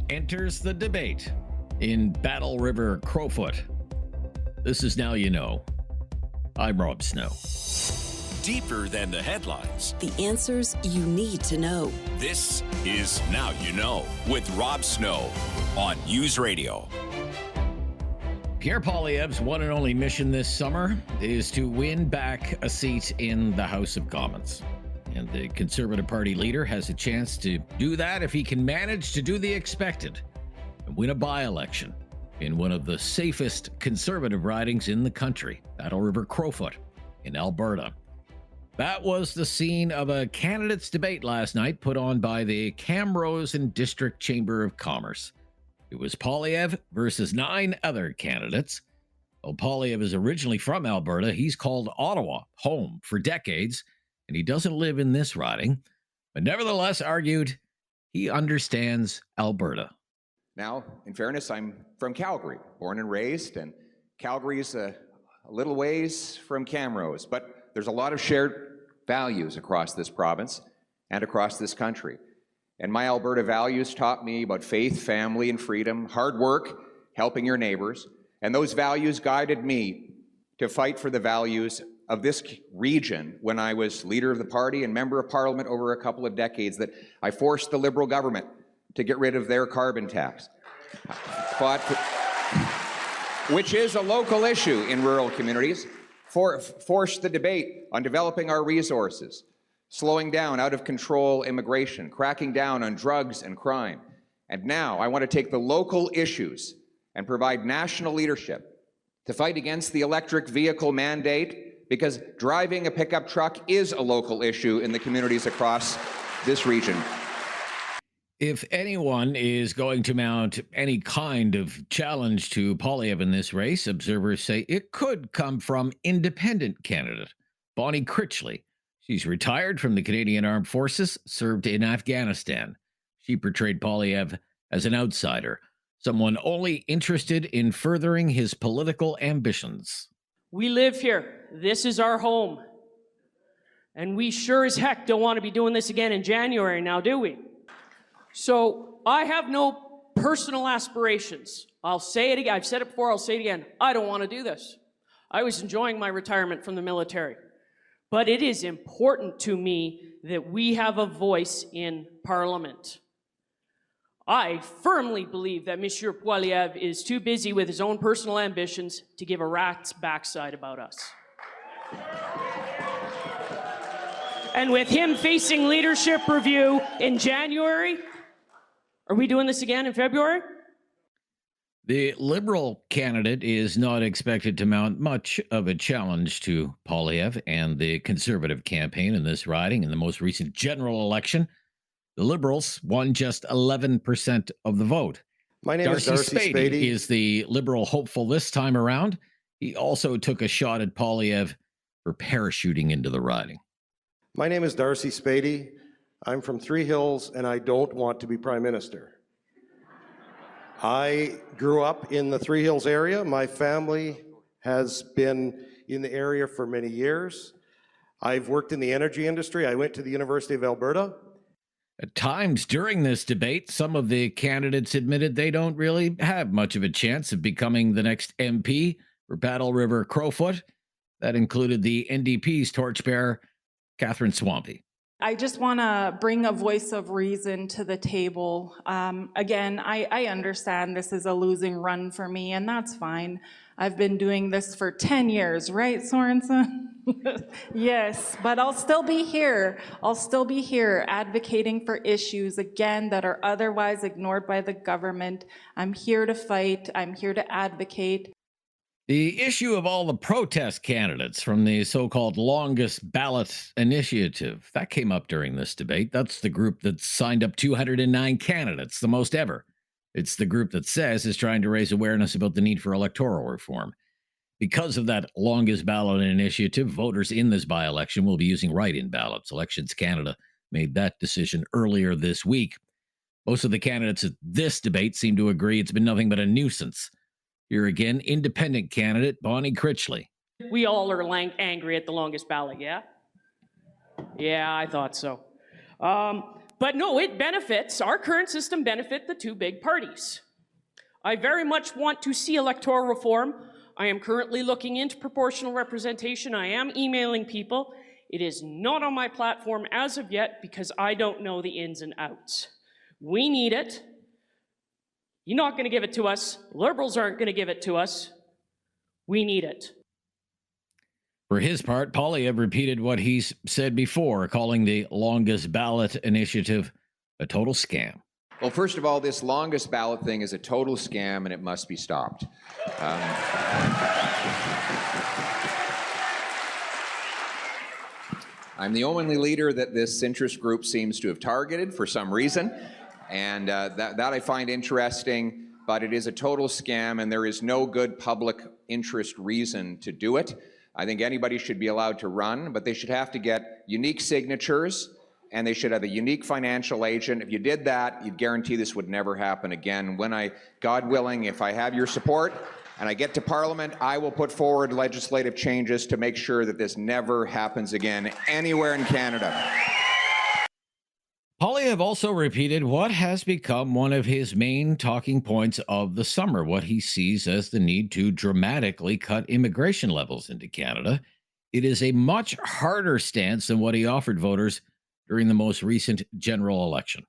enters the debate in Battle River Crowfoot. This is Now You Know. I'm Rob Snow. Deeper than the headlines. The answers you need to know. This is Now You Know with Rob Snow on News Radio. Pierre Poilievre's one and only mission this summer is to win back a seat in the House of Commons. And the Conservative Party leader has a chance to do that if he can manage to do the expected and win a by-election in one of the safest Conservative ridings in the country, Battle River Crowfoot in Alberta. That was the scene of a candidates' debate last night put on by the Camrose and District Chamber of Commerce. It was Poilievre versus 9 other candidates. Though Poilievre is originally from Alberta, he's called Ottawa home for decades, and he doesn't live in this riding, but nevertheless argued he understands Alberta. Now, in fairness, I'm from Calgary, born and raised, and Calgary's a little ways from Camrose, but there's a lot of shared values across this province and across this country. And my Alberta values taught me about faith, family, and freedom, hard work, helping your neighbors, and those values guided me to fight for the values of this region when I was leader of the party and member of parliament over a couple of decades, that I forced the Liberal government to get rid of their carbon tax, which is a local issue in rural communities, forced the debate on developing our resources, slowing down out-of-control immigration, cracking down on drugs and crime. And now I want to take the local issues and provide national leadership to fight against the electric vehicle mandate, because driving a pickup truck is a local issue in the communities across this region. If anyone is going to mount any kind of challenge to Poilievre in this race, observers say it could come from independent candidate Bonnie Critchley. She's retired from the Canadian Armed Forces, served in Afghanistan. She portrayed Poilievre as an outsider, someone only interested in furthering his political ambitions. We live here. This is our home. And we sure as heck don't want to be doing this again in January now, do we? So I have no personal aspirations. I'll say it again. I've said it before. I'll say it again. I don't want to do this. I was enjoying my retirement from the military. But it is important to me that we have a voice in Parliament. I firmly believe that Monsieur Poilievre is too busy with his own personal ambitions to give a rat's backside about us. And with him facing leadership review in January, are we doing this again in February? The Liberal candidate is not expected to mount much of a challenge to Poilievre and the Conservative campaign in this riding. In the most recent general election, the Liberals won just 11% of the vote. My name is Darcy Spady. Is the Liberal hopeful this time around. He also took a shot at Poilievre for parachuting into the riding. My name is Darcy Spady. I'm from Three Hills, and I don't want to be Prime Minister. I grew up in the Three Hills area. My family has been in the area for many years. I've worked in the energy industry. I went to the University of Alberta. At times during this debate, some of the candidates admitted they don't really have much of a chance of becoming the next MP for Battle River Crowfoot. That included the NDP's torchbearer, Catherine Swampy. I just want to bring a voice of reason to the table. Again, I understand this is a losing run for me, and that's fine. I've been doing this for 10 years, right, Sorensen? Yes, but I'll still be here. I'll still be here advocating for issues, again, that are otherwise ignored by the government. I'm here to fight. I'm here to advocate. The issue of all the protest candidates from the so-called longest ballot initiative, that came up during this debate. That's the group that signed up 209 candidates, the most ever. It's the group that says is trying to raise awareness about the need for electoral reform. Because of that longest ballot initiative, voters in this by-election will be using write-in ballots. Elections Canada made that decision earlier this week. Most of the candidates at this debate seem to agree it's been nothing but a nuisance. Here again, independent candidate Bonnie Critchley. We all are angry at the longest ballot, yeah? Yeah, I thought so. But no, it benefits, our current system benefit the two big parties. I very much want to see electoral reform. I am currently looking into proportional representation. I am emailing people. It is not on my platform as of yet because I don't know the ins and outs. We need it. You're not going to give it to us. Liberals aren't going to give it to us. We need it. For his part, Poilievre repeated what he's said before, calling the longest ballot initiative a total scam. Well, first of all, this longest ballot thing is a total scam and it must be stopped. I'm the only leader that this interest group seems to have targeted for some reason, and that I find interesting, but it is a total scam and there is no good public interest reason to do it. I think anybody should be allowed to run, but they should have to get unique signatures and they should have a unique financial agent. If you did that, you'd guarantee this would never happen again. God willing, if I have your support and I get to Parliament, I will put forward legislative changes to make sure that this never happens again anywhere in Canada. Poilievre also repeated what has become one of his main talking points of the summer, what he sees as the need to dramatically cut immigration levels into Canada. It is a much harder stance than what he offered voters during the most recent general election.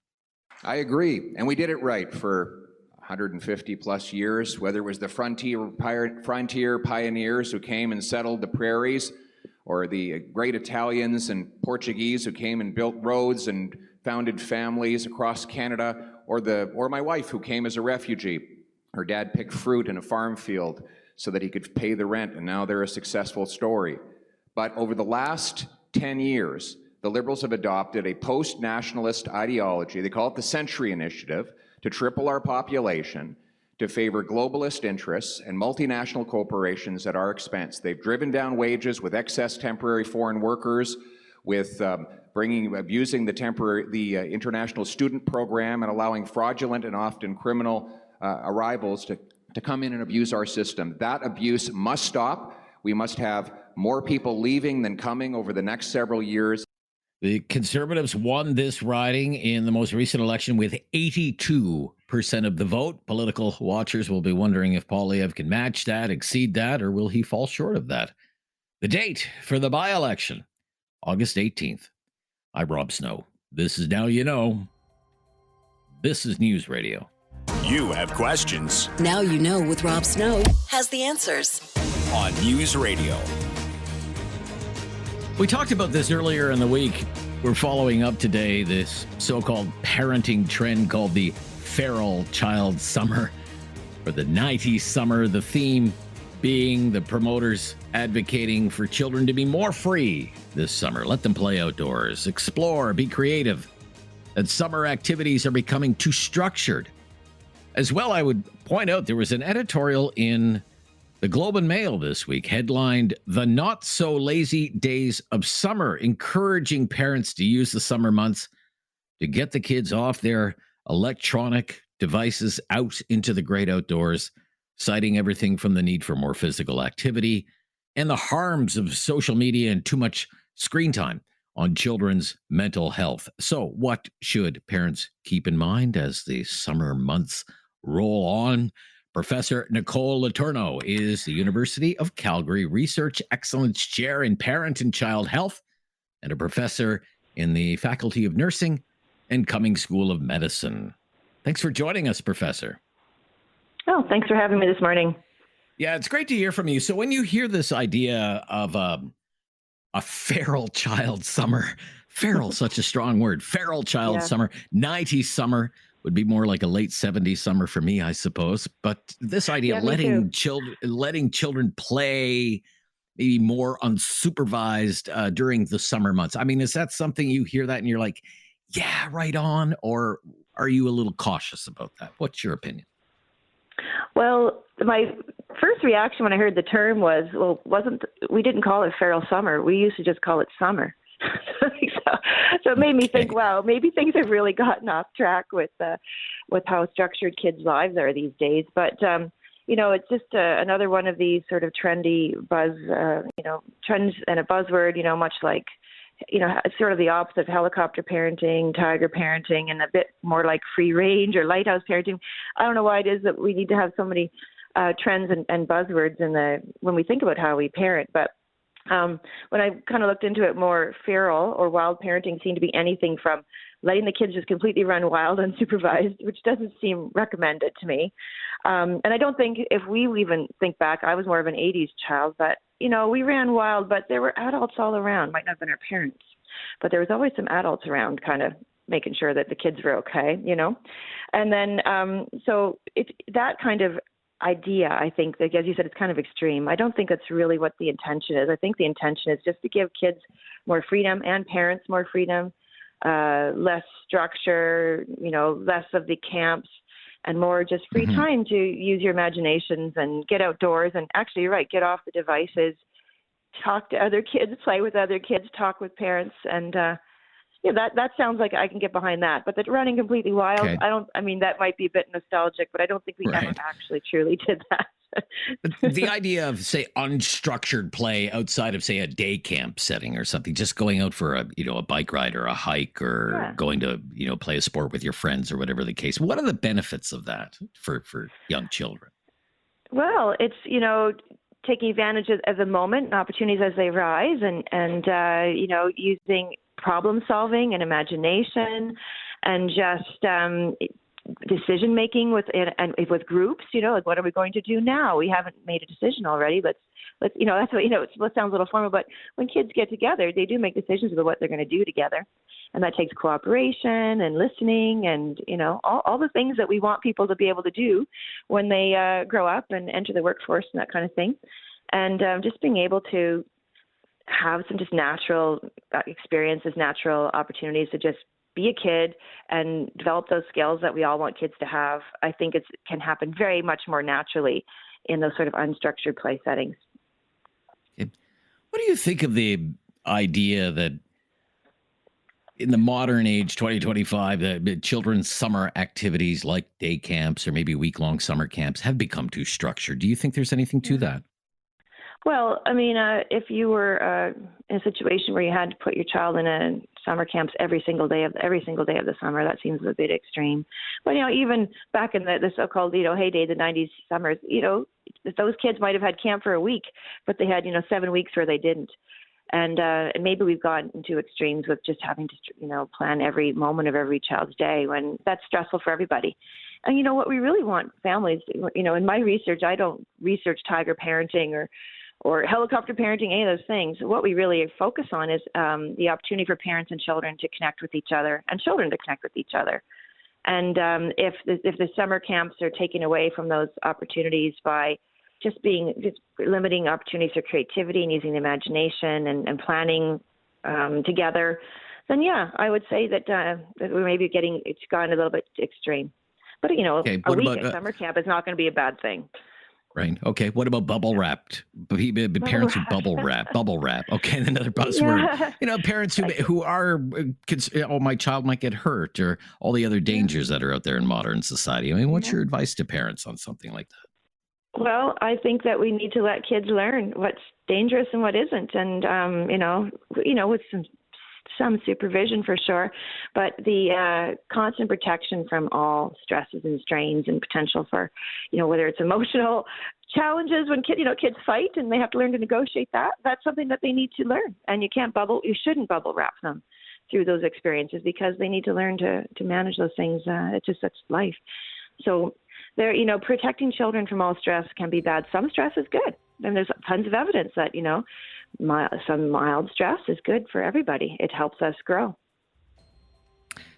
I agree, and we did it right for 150 plus years, whether it was the frontier pioneers who came and settled the prairies, or the great Italians and Portuguese who came and built roads and founded families across Canada, or my wife who came as a refugee. Her dad picked fruit in a farm field so that he could pay the rent, and now they're a successful story. But over the last 10 years, the Liberals have adopted a post-nationalist ideology. They call it the Century Initiative, to triple our population, to favor globalist interests and multinational corporations at our expense. They've driven down wages with excess temporary foreign workers, with abusing the international student program and allowing fraudulent and often criminal arrivals to come in and abuse our system. That abuse must stop. We must have more people leaving than coming over the next several years. The Conservatives won this riding in the most recent election with 82% of the vote. Political watchers will be wondering if Poilievre can match that, exceed that, or will he fall short of that? The date for the by-election, August 18th. I'm Rob Snow. This is Now You Know. This is News Radio. You have questions Now You Know with Rob Snow has the answers. on News Radio. We talked about this earlier in the week. We're following up today this so-called parenting trend called the feral child summer, or the 90s summer. The theme being the promoters advocating for children to be more free this summer. Let them play outdoors, explore, be creative. And summer activities are becoming too structured. As well, I would point out there was an editorial in the Globe and Mail this week headlined "The Not So Lazy Days of Summer," encouraging parents to use the summer months to get the kids off their electronic devices out into the great outdoors, citing everything from the need for more physical activity and the harms of social media and too much screen time on children's mental health. So what should parents keep in mind as the summer months roll on? Professor Nicole Letourneau is the University of Calgary Research Excellence Chair in Parent and Child Health and a professor in the Faculty of Nursing and Cummings School of Medicine. Thanks for joining us, Professor. Oh, thanks for having me this morning. Yeah, it's great to hear from you. So when you hear this idea of a feral child summer, feral, such a strong word, feral child summer, 90s summer, would be more like a late 70s summer for me, I suppose. But this idea of letting children play maybe more unsupervised during the summer months. I mean, is that something you hear that and you're like, yeah, right on? Or are you a little cautious about that? What's your opinion? Well, my first reaction when I heard the term was, we didn't call it feral summer. We used to just call it summer. So it made me think, wow, maybe things have really gotten off track with how structured kids' lives are these days. But, it's just another one of these sort of trendy trends and a buzzword, much like it's sort of the opposite of helicopter parenting, tiger parenting, and a bit more like free range or lighthouse parenting. I don't know why it is that we need to have so many trends and buzzwords when we think about how we parent. But when I kind of looked into it more, feral or wild parenting seemed to be anything from letting the kids just completely run wild unsupervised, which doesn't seem recommended to me. And I don't think, if we even think back, I was more of an 80s child, but, we ran wild, but there were adults all around. Might not have been our parents, but there was always some adults around kind of making sure that the kids were okay, And then, so it's that kind of idea, I think, that, as you said, it's kind of extreme. I don't think that's really what the intention is. I think the intention is just to give kids more freedom and parents more freedom, less structure, less of the camps, and more just free time to use your imaginations and get outdoors. And actually, you're right, get off the devices, talk to other kids, play with other kids, talk with parents. And, that sounds like I can get behind that. But the running completely wild, Okay. that might be a bit nostalgic, but I don't think we ever actually truly did that. But the idea of, say, unstructured play outside of, say, a day camp setting or something, just going out for a bike ride or a hike or going to, play a sport with your friends or whatever the case. What are the benefits of that for young children? Well, it's, taking advantage of the moment and opportunities as they rise and using problem solving and imagination and just decision making with groups, like, what are we going to do now? We haven't made a decision already. Let's that's what, it sounds a little formal, but when kids get together, they do make decisions about what they're going to do together. And that takes cooperation and listening and, all the things that we want people to be able to do when they grow up and enter the workforce and that kind of thing. And just being able to have some just natural experiences, natural opportunities to just be a kid and develop those skills that we all want kids to have. I think it can happen very much more naturally in those sort of unstructured play settings. What do you think of the idea that in the modern age, 2025, the children's summer activities like day camps or maybe week-long summer camps have become too structured? Do you think there's anything to that? Well, if you were in a situation where you had to put your child in a summer camps every single day of the summer, that seems a bit extreme. But even back in the so-called heyday, the 90s summers, those kids might have had camp for a week, but they had 7 weeks where they didn't. And maybe we've gotten to extremes with just having to plan every moment of every child's day, when that's stressful for everybody. And what we really want families, in my research, I don't research tiger parenting or helicopter parenting, any of those things. What we really focus on is the opportunity for parents and children to connect with each other and children to connect with each other. And if the summer camps are taken away from those opportunities by just limiting opportunities for creativity and using the imagination and planning together, then I would say that we're maybe it's gone a little bit extreme. But a week at summer camp is not going to be a bad thing. Right. Okay. What about bubble wrapped? Parents who bubble wrap. Okay. Another buzzword. Parents who are, my child might get hurt, or all the other dangers that are out there in modern society. What's your advice to parents on something like that? Well, I think that we need to let kids learn what's dangerous and what isn't. And, with some supervision for sure, but the constant protection from all stresses and strains and potential for, whether it's emotional challenges when kids fight and they have to learn to negotiate that's something that they need to learn. And you shouldn't bubble wrap them through those experiences, because they need to learn to manage those things. That's life. So protecting children from all stress can be bad. Some stress is good. And there's tons of evidence that, some mild stress is good for everybody. It helps us grow.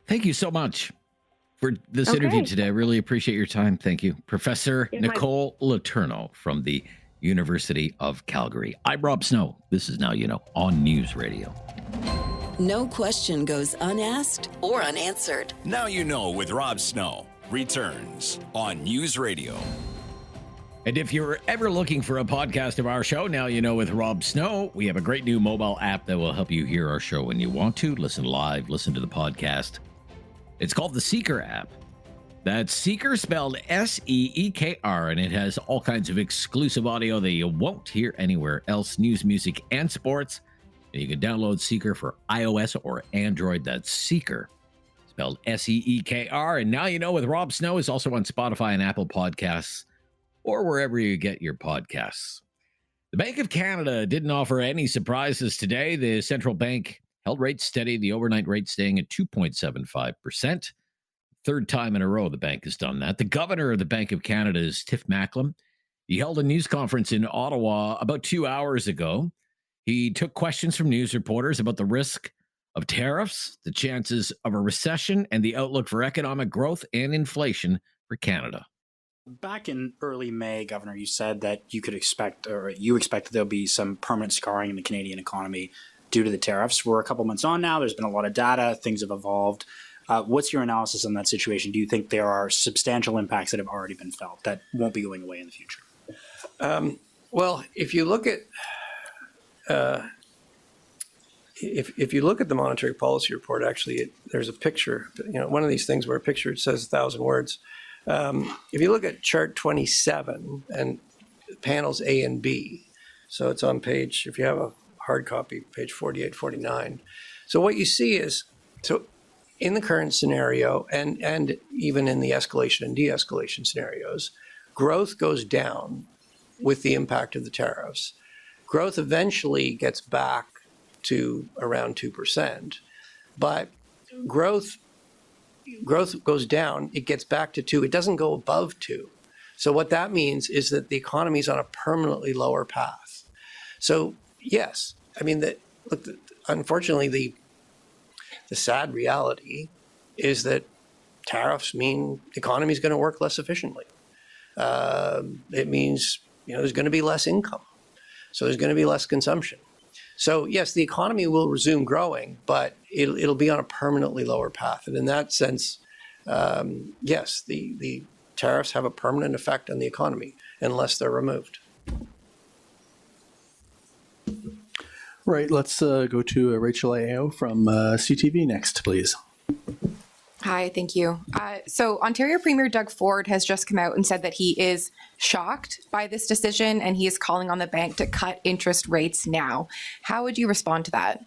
Thank you so much for this interview today. I really appreciate your time. Thank you. Professor Nicole Letourneau from the University of Calgary. I'm Rob Snow. This is Now You Know on News Radio. No question goes unasked or unanswered. Now You Know with Rob Snow returns on News Radio. And if you're ever looking for a podcast of our show, Now You Know with Rob Snow, we have a great new mobile app that will help you hear our show when you want to. Listen live, listen to the podcast. It's called the Seeker app. That's Seeker spelled Seekr, and it has all kinds of exclusive audio that you won't hear anywhere else, news, music, and sports. And you can download Seeker for iOS or Android. That's Seeker, spelled Seekr. And Now You Know with Rob Snow is also on Spotify and Apple Podcasts or wherever you get your podcasts. The Bank of Canada didn't offer any surprises today. The central bank held rates steady, the overnight rate staying at 2.75%. Third time in a row the bank has done that. The governor of the Bank of Canada is Tiff Macklem. He held a news conference in Ottawa about 2 hours ago. He took questions from news reporters about the risk of tariffs, the chances of a recession, and the outlook for economic growth and inflation for Canada. Back in early May, Governor, you said that you expect that there'll be some permanent scarring in the Canadian economy due to the tariffs. We're a couple months on now. There's been a lot of data. Things have evolved. What's your analysis on that situation? Do you think there are substantial impacts that have already been felt that won't be going away in the future? Well, if you look at if you look at the monetary policy report, actually, there's a picture. One of these things where a picture says 1,000 words. If you look at chart 27 and panels A and B, so it's on page, if you have a hard copy, page 48, 49. So what you see is, so in the current scenario and even in the escalation and de-escalation scenarios, growth goes down with the impact of the tariffs. Growth eventually gets back to around 2%, but growth goes down, it gets back to 2, it doesn't go above 2. So what that means is that the economy is on a permanently lower path. So yes, I mean, unfortunately, the sad reality is that tariffs mean the economy is going to work less efficiently. It means there's going to be less income, so there's going to be less consumption. So yes, the economy will resume growing, but it'll be on a permanently lower path. And in that sense, yes, the tariffs have a permanent effect on the economy unless they're removed. Right, let's go to Rachel Ayo from CTV next, please. Hi, thank you. So Ontario Premier Doug Ford has just come out and said that he is shocked by this decision and he is calling on the bank to cut interest rates now. How would you respond to that?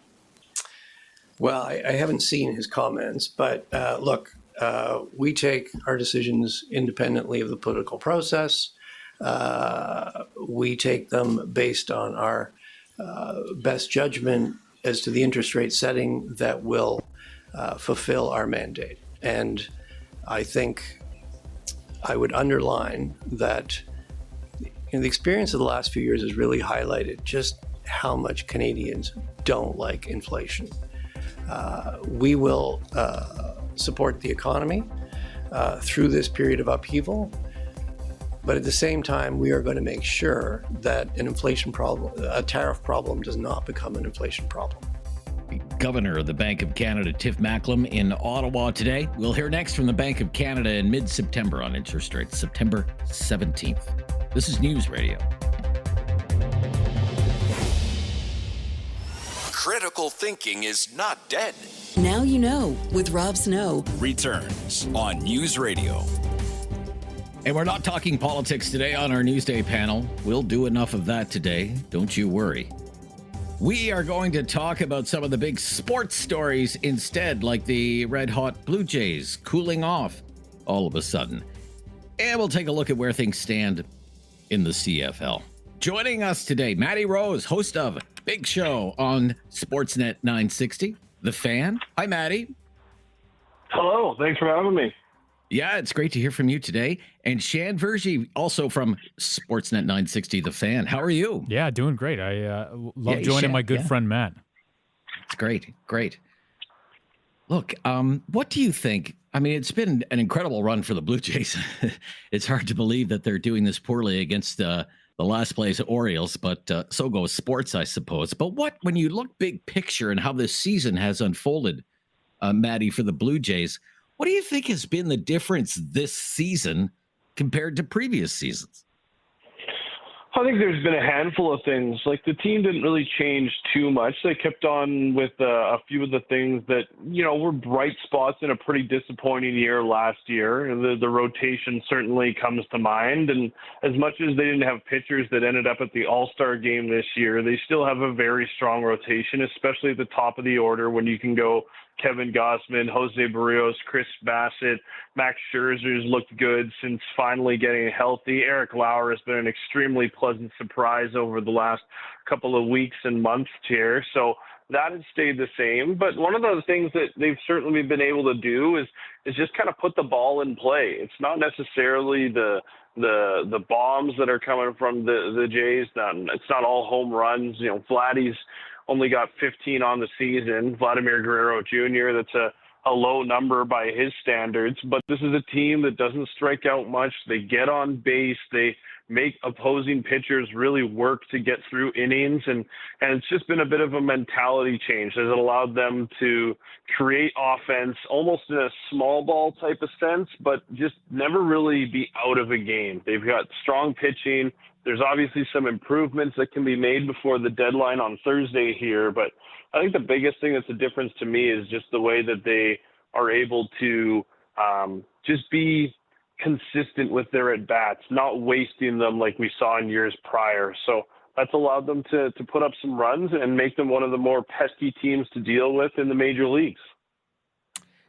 Well, I haven't seen his comments, but look, we take our decisions independently of the political process. We take them based on our best judgment as to the interest rate setting that will fulfill our mandate. And I think I would underline that the experience of the last few years has really highlighted just how much Canadians don't like inflation. We will support the economy through this period of upheaval, but at the same time, we are going to make sure that a tariff problem does not become an inflation problem. Governor of the Bank of Canada, Tiff Macklem, in Ottawa today. We'll hear next from the Bank of Canada in mid-September on interest rates, September 17th. This is News Radio. Critical thinking is not dead. Now You Know with Rob Snow. Returns on News Radio. And we're not talking politics today on our Newsday panel. We'll do enough of that today. Don't you worry. We are going to talk about some of the big sports stories instead, like the red-hot Blue Jays cooling off all of a sudden. And we'll take a look at where things stand in the CFL. Joining us today, Matty Rose, host of Big Show on Sportsnet 960, The Fan. Hi, Matty. Hello. Thanks for having me. Yeah, it's great to hear from you today. And Shan Vergy, also from Sportsnet 960, The Fan. How are you? Yeah, doing great. I love joining my good friend, Matt. It's great. Great. Look, what do you think? I mean, it's been an incredible run for the Blue Jays. It's hard to believe that they're doing this poorly against the last place Orioles, but so goes sports, I suppose. But when you look big picture and how this season has unfolded, Matty, for the Blue Jays, what do you think has been the difference this season compared to previous seasons? I think there's been a handful of things. Like, the team didn't really change too much. They kept on with a few of the things that, were bright spots in a pretty disappointing year last year. The rotation certainly comes to mind. And as much as they didn't have pitchers that ended up at the All-Star game this year, they still have a very strong rotation, especially at the top of the order when you can go Kevin Gausman, Jose Barrios, Chris Bassett, Max Scherzer's looked good since finally getting healthy. Eric Lauer has been an extremely pleasant surprise over the last couple of weeks and months here. So that has stayed the same. But one of the things that they've certainly been able to do is just kind of put the ball in play. It's not necessarily the bombs that are coming from the Jays. It's not all home runs. Vladdy's only got 15 on the season. Vladimir Guerrero Jr., that's a low number by his standards. But this is a team that doesn't strike out much. They get on base. They make opposing pitchers really work to get through innings. And it's just been a bit of a mentality change that has allowed them to create offense almost in a small ball type of sense, but just never really be out of a game. They've got strong pitching. There's obviously some improvements that can be made before the deadline on Thursday here, but I think the biggest thing that's a difference to me is just the way that they are able to just be consistent with their at-bats, not wasting them like we saw in years prior. So that's allowed them to put up some runs and make them one of the more pesky teams to deal with in the major leagues.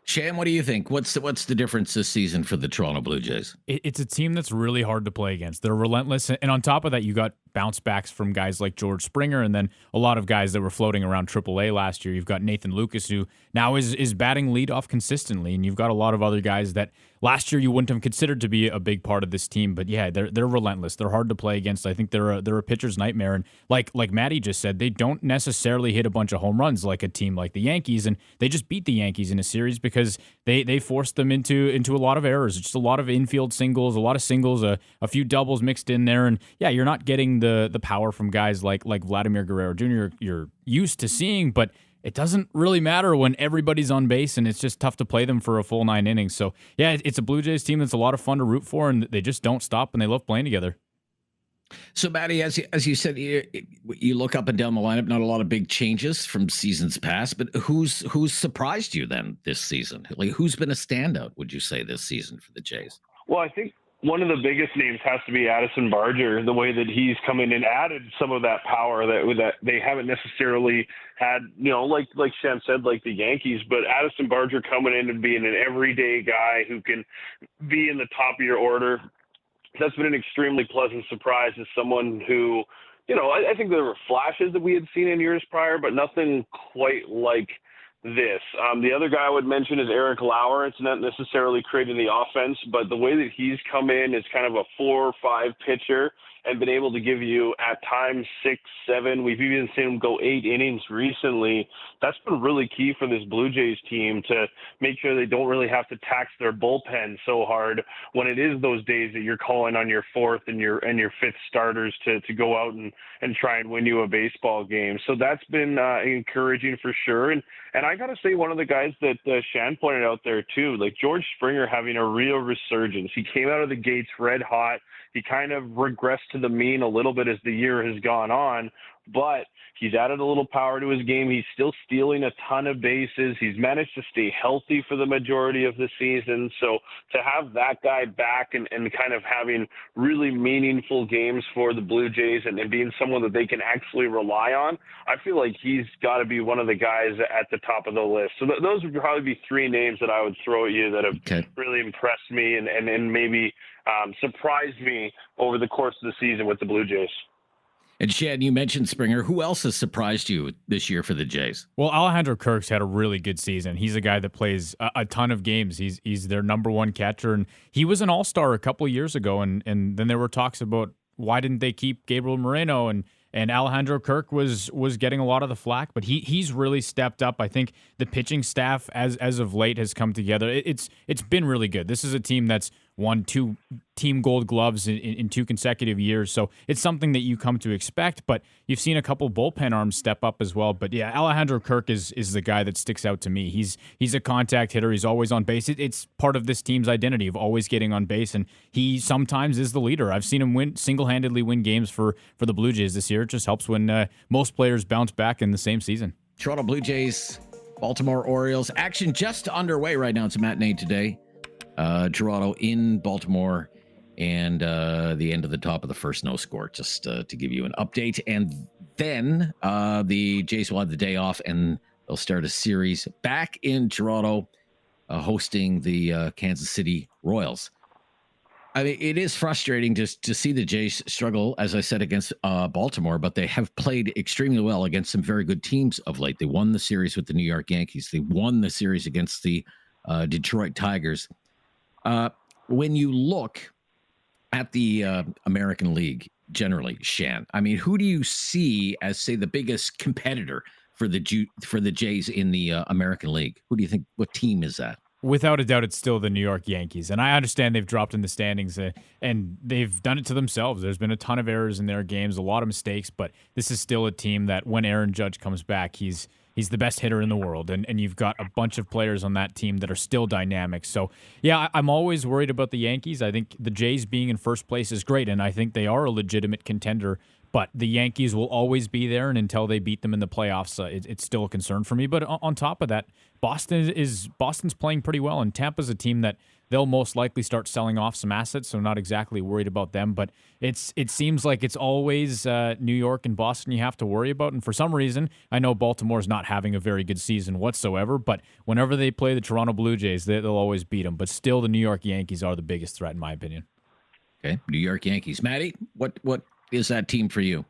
Shan, what do you think? What's the difference this season for the Toronto Blue Jays? It's a team that's really hard to play against. They're relentless. And on top of that, you got bounce backs from guys like George Springer and then a lot of guys that were floating around AAA last year. You've got Nathan Lucas, who now is batting leadoff consistently. And you've got a lot of other guys that last year you wouldn't have considered to be a big part of this team. But yeah, they're relentless. They're hard to play against. I think they're a pitcher's nightmare. And like Maddie just said, they don't necessarily hit a bunch of home runs like a team like the Yankees. And they just beat the Yankees in a series because they forced them into a lot of errors. Just a lot of infield singles, a lot of singles, a few doubles mixed in there. And yeah, you're not getting the power from guys like Vladimir Guerrero Jr. you're used to seeing, but it doesn't really matter when everybody's on base, and it's just tough to play them for a full 9 innings. So yeah, it's a Blue Jays team that's a lot of fun to root for, and they just don't stop, and they love playing together. So, Maddie, as you said, you look up and down the lineup, not a lot of big changes from seasons past, but who's surprised you then this season? Like, who's been a standout, would you say, this season for the Jays? Well, I think one of the biggest names has to be Addison Barger, the way that he's come in and added some of that power that they haven't necessarily had, like Shan said, like the Yankees, but Addison Barger coming in and being an everyday guy who can be in the top of your order. That's been an extremely pleasant surprise as someone who, I think there were flashes that we had seen in years prior, but nothing quite like this. The other guy I would mention is Eric Lauer. It's not necessarily creating the offense, but the way that he's come in is kind of a 4 or 5 pitcher and been able to give you at times 6, 7. We've even seen him go 8 innings recently. That's been really key for this Blue Jays team to make sure they don't really have to tax their bullpen so hard when it is those days that you're calling on your 4th and your 5th starters to go out and try and win you a baseball game. So that's been encouraging for sure. And I got to say, one of the guys that Shan pointed out there too, like George Springer having a real resurgence. He came out of the gates red hot. He kind of regressed to the mean a little bit as the year has gone on, but he's added a little power to his game. He's still stealing a ton of bases. He's managed to stay healthy for the majority of the season. So to have that guy back and kind of having really meaningful games for the Blue Jays and being someone that they can actually rely on, I feel like he's got to be one of the guys at the top of the list. So those would probably be 3 names that I would throw at you that have really impressed me and maybe surprised me over the course of the season with the Blue Jays. And Shan, you mentioned Springer. Who else has surprised you this year for the Jays? Well, Alejandro Kirk's had a really good season. He's a guy that plays a ton of games. He's their number 1 catcher, and he was an all-star a couple of years ago, and then there were talks about why didn't they keep Gabriel Moreno, and Alejandro Kirk was getting a lot of the flack, but he's really stepped up. I think the pitching staff as of late has come together. It's been really good. This is a team that's won 2 team gold gloves in 2 consecutive years. So it's something that you come to expect, but you've seen a couple bullpen arms step up as well. But yeah, Alejandro Kirk is the guy that sticks out to me. He's a contact hitter. He's always on base. It's part of this team's identity of always getting on base, and he sometimes is the leader. I've seen him single-handedly win games for the Blue Jays this year. It just helps when most players bounce back in the same season. Toronto Blue Jays, Baltimore Orioles. Action just underway right now. It's a matinee today. Toronto in Baltimore, and the end of the top of the first no score, just to give you an update. And then the Jays will have the day off, and they'll start a series back in Toronto, hosting the Kansas City Royals. I mean, it is frustrating to see the Jays struggle, as I said, against Baltimore, but they have played extremely well against some very good teams of late. They won the series with the New York Yankees. They won the series against the Detroit Tigers. When you look at the American League generally, Shan, I mean, who do you see as, say, the biggest competitor for the Jays in the American League? Who do you think? What team is that? Without a doubt, it's still the New York Yankees. And I understand they've dropped in the standings, and they've done it to themselves. There's been a ton of errors in their games, a lot of mistakes, but this is still a team that when Aaron Judge comes back, he's the best hitter in the world. And you've got a bunch of players on that team that are still dynamic. So, yeah, I'm always worried about the Yankees. I think the Jays being in first place is great, and I think they are a legitimate contender. But the Yankees will always be there, and until they beat them in the playoffs, it's still a concern for me. But on top of that, Boston's playing pretty well, and Tampa's a team that they'll most likely start selling off some assets, so not exactly worried about them. But it seems like it's always New York and Boston you have to worry about. And for some reason, I know Baltimore's not having a very good season whatsoever, but whenever they play the Toronto Blue Jays, they'll always beat them. But still, the New York Yankees are the biggest threat, in my opinion. Okay, New York Yankees. Maddie, what is that team for you?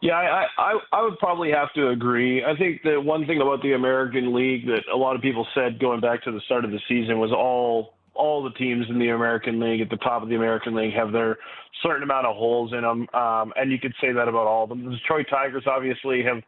Yeah, I would probably have to agree. I think that one thing about the American League that a lot of people said going back to the start of the season was all the teams in the American League at the top of the American League have their certain amount of holes in them, and you could say that about all of them. The Detroit Tigers obviously have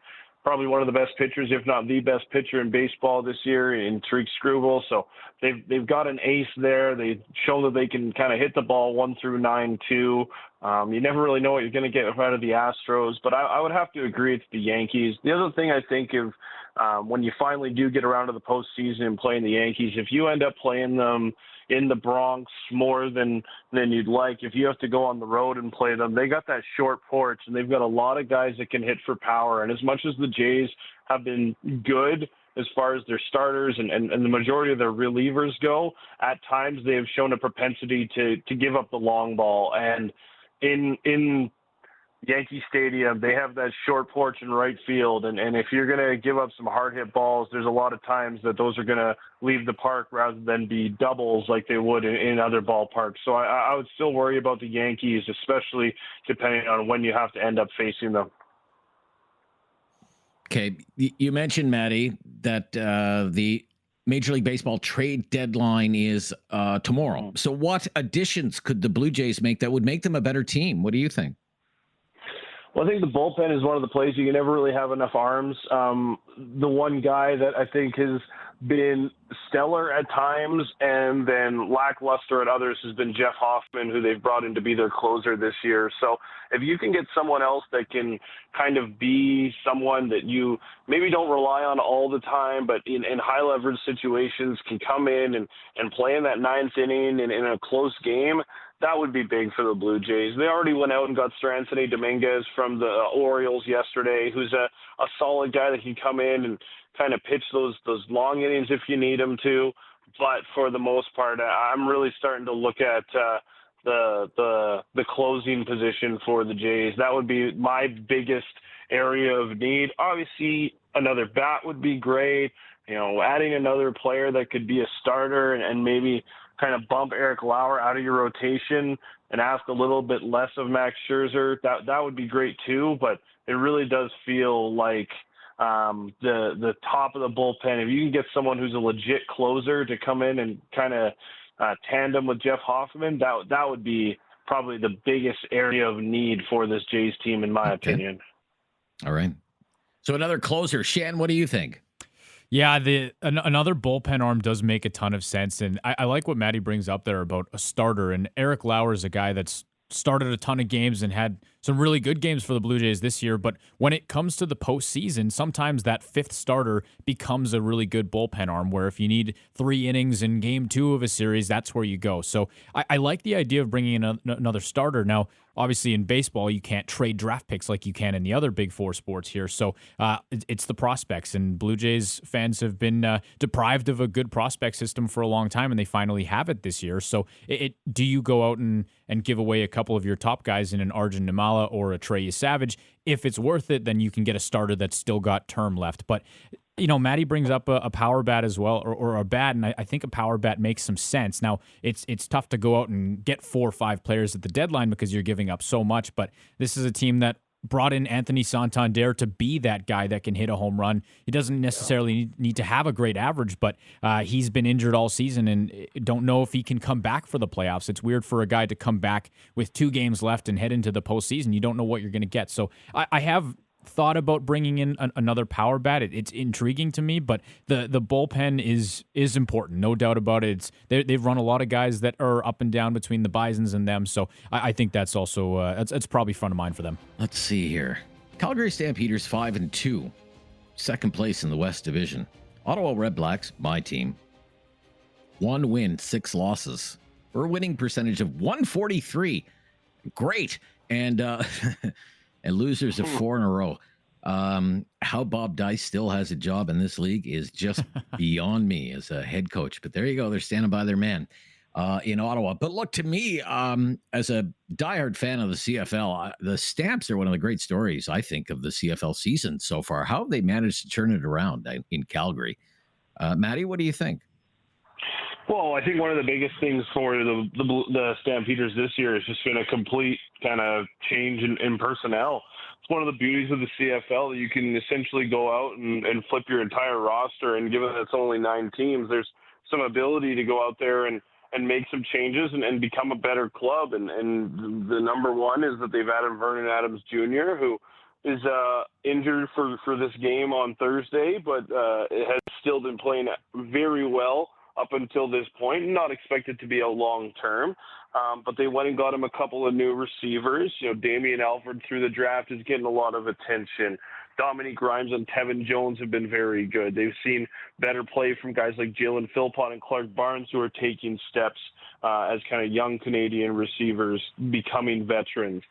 probably one of the best pitchers, if not the best pitcher in baseball this year in Tariq Skubal. So they've got an ace there. They've shown that they can kind of hit the ball 1 through 9 too. You never really know what you're going to get out of the Astros, but I would have to agree it's the Yankees. The other thing I think of when you finally do get around to the postseason and playing the Yankees, if you end up playing them in the Bronx more than you'd like, if you have to go on the road and play them, they got that short porch, and they've got a lot of guys that can hit for power. And as much as the Jays have been good as far as their starters and the majority of their relievers go, at times they have shown a propensity to give up the long ball. And in Yankee Stadium, they have that short porch in right field, and if you're going to give up some hard hit balls, there's a lot of times that those are going to leave the park rather than be doubles like they would in other ballparks. So I would still worry about the Yankees, especially depending on when you have to end up facing them. Okay, you mentioned, Maddie, that the Major League Baseball trade deadline is tomorrow. So what additions could the Blue Jays make that would make them a better team? What do you think? Well, I think the bullpen is one of the places you can never really have enough arms. The one guy that I think has been stellar at times and then lackluster at others has been Jeff Hoffman, who they've brought in to be their closer this year. So if you can get someone else that can kind of be someone that you maybe don't rely on all the time, but in high leverage situations can come in and play in that ninth inning and in a close game, that would be big for the Blue Jays. They already went out and got Stransony Dominguez from the Orioles yesterday, who's a solid guy that can come in and kind of pitch those long innings if you need him to. But for the most part, I'm really starting to look at the closing position for the Jays. That would be my biggest area of need. Obviously, another bat would be great. You know, adding another player that could be a starter and maybe kind of bump Eric Lauer out of your rotation and ask a little bit less of Max Scherzer, that would be great too. But it really does feel like the top of the bullpen, if you can get someone who's a legit closer to come in and kind of tandem with Jeff Hoffman, that would be probably the biggest area of need for this Jays team, in my opinion. All right. So another closer. Shan, what do you think? Yeah, another bullpen arm does make a ton of sense, and I like what Maddie brings up there about a starter. And Eric Lauer is a guy that's started a ton of games and had some really good games for the Blue Jays this year. But when it comes to the postseason, sometimes that fifth starter becomes a really good bullpen arm where if you need 3 innings in game 2 of a series, that's where you go. So I like the idea of bringing in another starter. Now, obviously in baseball, you can't trade draft picks like you can in the other big 4 sports here. So it's the prospects, and Blue Jays fans have been deprived of a good prospect system for a long time, and they finally have it this year. So do you go out and give away a couple of your top guys in an Arjun Nimala or a Trey Savage? If it's worth it, then you can get a starter that's still got term left. But Maddie brings up a power bat as well, or a bat, and I think a power bat makes some sense. Now, it's tough to go out and get 4 or 5 players at the deadline because you're giving up so much, but this is a team that brought in Anthony Santander to be that guy that can hit a home run. He doesn't necessarily need to have a great average, but he's been injured all season and don't know if he can come back for the playoffs. It's weird for a guy to come back with 2 games left and head into the postseason. You don't know what you're going to get. So I have thought about bringing in another power bat. It's intriguing to me, but the bullpen is important, no doubt about it. They've run a lot of guys that are up and down between the Bisons and them, so I think that's also that's probably front of mind for them. Let's see here. Calgary Stampeders 5-2, second place in the West Division. Ottawa Redblacks, my team, 1 win, 6 losses, for a winning percentage of 143. Great, and and losers of 4 in a row. How Bob Dice still has a job in this league is just beyond me as a head coach. But there you go. They're standing by their man in Ottawa. But look, to me, as a diehard fan of the CFL, the Stamps are one of the great stories, I think, of the CFL season so far. How have they managed to turn it around in Calgary? Maddie, what do you think? Well, I think one of the biggest things for the Stampeders this year has just been a complete kind of change in personnel. It's one of the beauties of the CFL that you can essentially go out and flip your entire roster, and given that it's only 9 teams, there's some ability to go out there and make some changes and become a better club. And the number one is that they've added Vernon Adams Jr., who is injured for this game on Thursday, but has still been playing very well up until this point, not expected to be a long term. But they went and got him a couple of new receivers. Damian Alford through the draft is getting a lot of attention. Dominique Grimes and Tevin Jones have been very good. They've seen better play from guys like Jalen Philpott and Clark Barnes, who are taking steps as kind of young Canadian receivers, becoming veterans.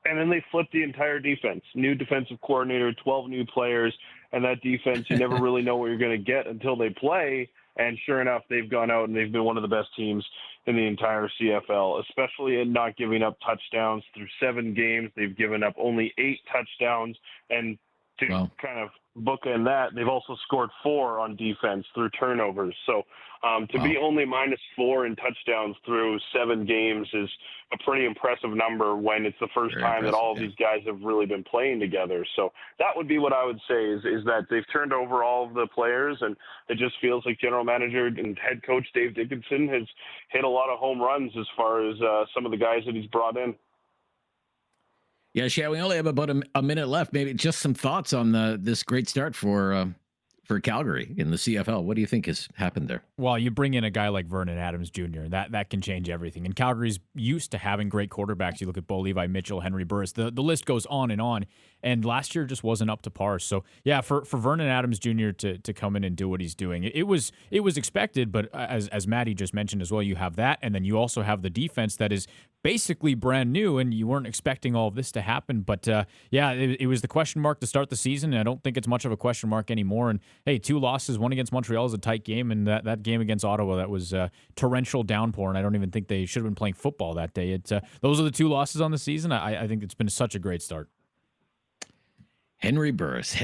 And then they flipped the entire defense. New defensive coordinator, 12 new players, and that defense, you never really know what you're going to get until they play. And sure enough, they've gone out and they've been one of the best teams in the entire CFL, especially in not giving up touchdowns. Through 7 games, they've given up only 8 touchdowns. And to kind of bookend that, they've also scored 4 on defense through turnovers. So to be only -4 in touchdowns through 7 games is a pretty impressive number when it's the first time that all of these guys have really been playing together. So that would be what I would say is that they've turned over all of the players, and it just feels like general manager and head coach Dave Dickinson has hit a lot of home runs as far as some of the guys that he's brought in. Yeah, Shad, we only have about a minute left. Maybe just some thoughts on this great start for Calgary in the CFL. What do you think has happened there? Well, you bring in a guy like Vernon Adams Jr., that can change everything. And Calgary's used to having great quarterbacks. You look at Bo Levi Mitchell, Henry Burris. The list goes on. And last year just wasn't up to par. So, yeah, for Vernon Adams Jr. to come in and do what he's doing, it was expected. But as Maddie just mentioned as well, you have that. And then you also have the defense that is basically brand new, and you weren't expecting all of this to happen. But, it was the question mark to start the season, and I don't think it's much of a question mark anymore. And, hey, 2 losses, one against Montreal is a tight game, and that game against Ottawa, that was torrential downpour, and I don't even think they should have been playing football that day. Those are the 2 losses on the season. I think it's been such a great start. Henry Burris.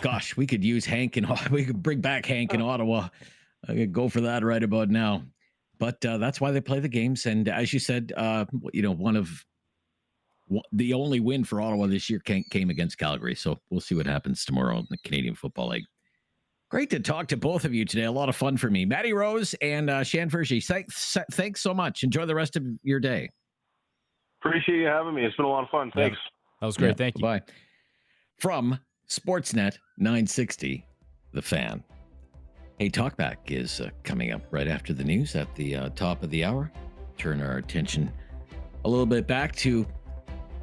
Gosh, we could use Hank, and we could bring back Hank in Ottawa. I could go for that right about now. But that's why they play the games. And as you said, one of the only win for Ottawa this year came against Calgary. So we'll see what happens tomorrow in the Canadian Football League. Great to talk to both of you today. A lot of fun for me. Maddie Rose and Shan Furgie, thanks so much. Enjoy the rest of your day. Appreciate you having me. It's been a lot of fun. Thanks. That was great. Thank you. Bye. From Sportsnet 960, The Fan. Hey, Talkback is coming up right after the news at the top of the hour. Turn our attention a little bit back to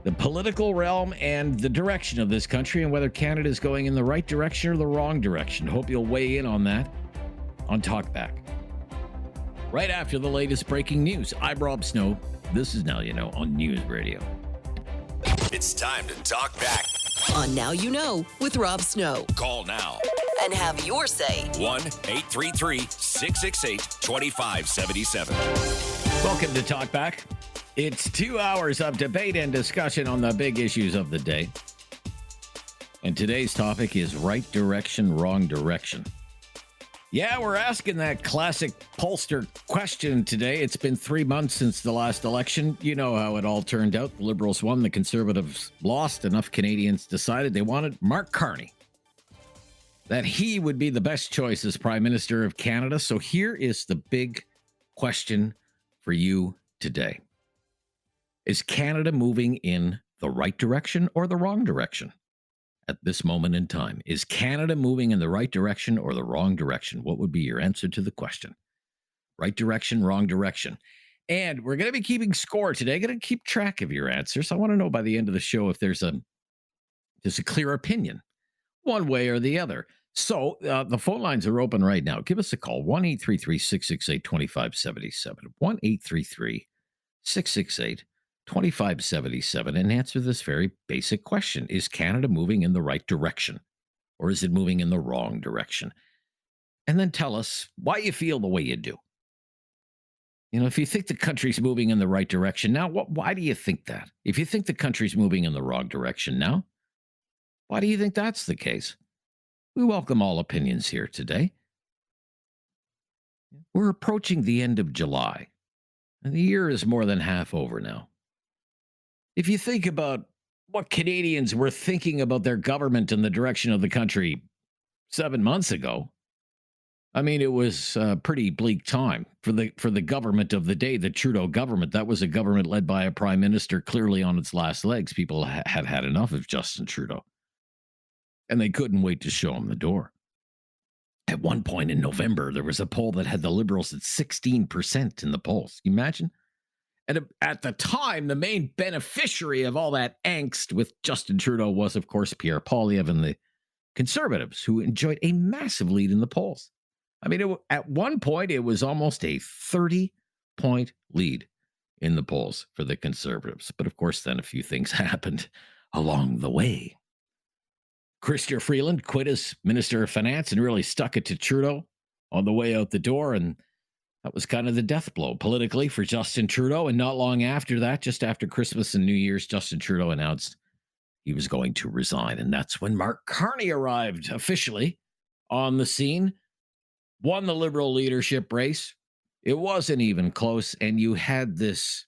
the political realm and the direction of this country and whether Canada is going in the right direction or the wrong direction. Hope you'll weigh in on that on Talkback. Right after the latest breaking news, I'm Rob Snow. This is Now You Know on News Radio. It's time to talk back. On Now You Know with Rob Snow. Call now. And have your say. 1-833-668-2577. Welcome to Talkback. It's 2 hours of debate and discussion on the big issues of the day. And today's topic is right direction, wrong direction. Yeah, we're asking that classic pollster question today. It's been 3 months since the last election. You know how it all turned out. The Liberals won, the Conservatives lost. Enough Canadians decided they wanted Mark Carney, that he would be the best choice as Prime Minister of Canada. So here is the big question for you today. Is Canada moving in the right direction or the wrong direction at this moment in time? Is Canada moving in the right direction or the wrong direction? What would be your answer to the question? Right direction, wrong direction. And we're going to be keeping score today. Going to keep track of your answers. I want to know by the end of the show if there's a clear opinion one way or the other. So the phone lines are open right now. Give us a call, 1-833-668-2577, 1-833-668-2577, and answer this very basic question. Is Canada moving in the right direction, or is it moving in the wrong direction? And then tell us why you feel the way you do. You know, if you think the country's moving in the right direction now, why do you think that? If you think the country's moving in the wrong direction now, why do you think that's the case? We welcome all opinions here today. We're approaching the end of July, and the year is more than half over now. If you think about what Canadians were thinking about their government and the direction of the country 7 months ago, I mean, it was a pretty bleak time for the government of the day, the Trudeau government. That was a government led by a prime minister clearly on its last legs. People had had enough of Justin Trudeau, and they couldn't wait to show him the door. At one point in November, there was a poll that had the Liberals at 16% in the polls. Can you imagine? And at the time, the main beneficiary of all that angst with Justin Trudeau was, of course, Pierre Poilievre and the Conservatives, who enjoyed a massive lead in the polls. I mean, at one point, it was almost a 30-point lead in the polls for the Conservatives. But of course, then a few things happened along the way. Chrystia Freeland quit as Minister of Finance and really stuck it to Trudeau on the way out the door. And that was kind of the death blow politically for Justin Trudeau. And not long after that, just after Christmas and New Year's, Justin Trudeau announced he was going to resign. And that's when Mark Carney arrived officially on the scene, won the Liberal leadership race. It wasn't even close. And you had this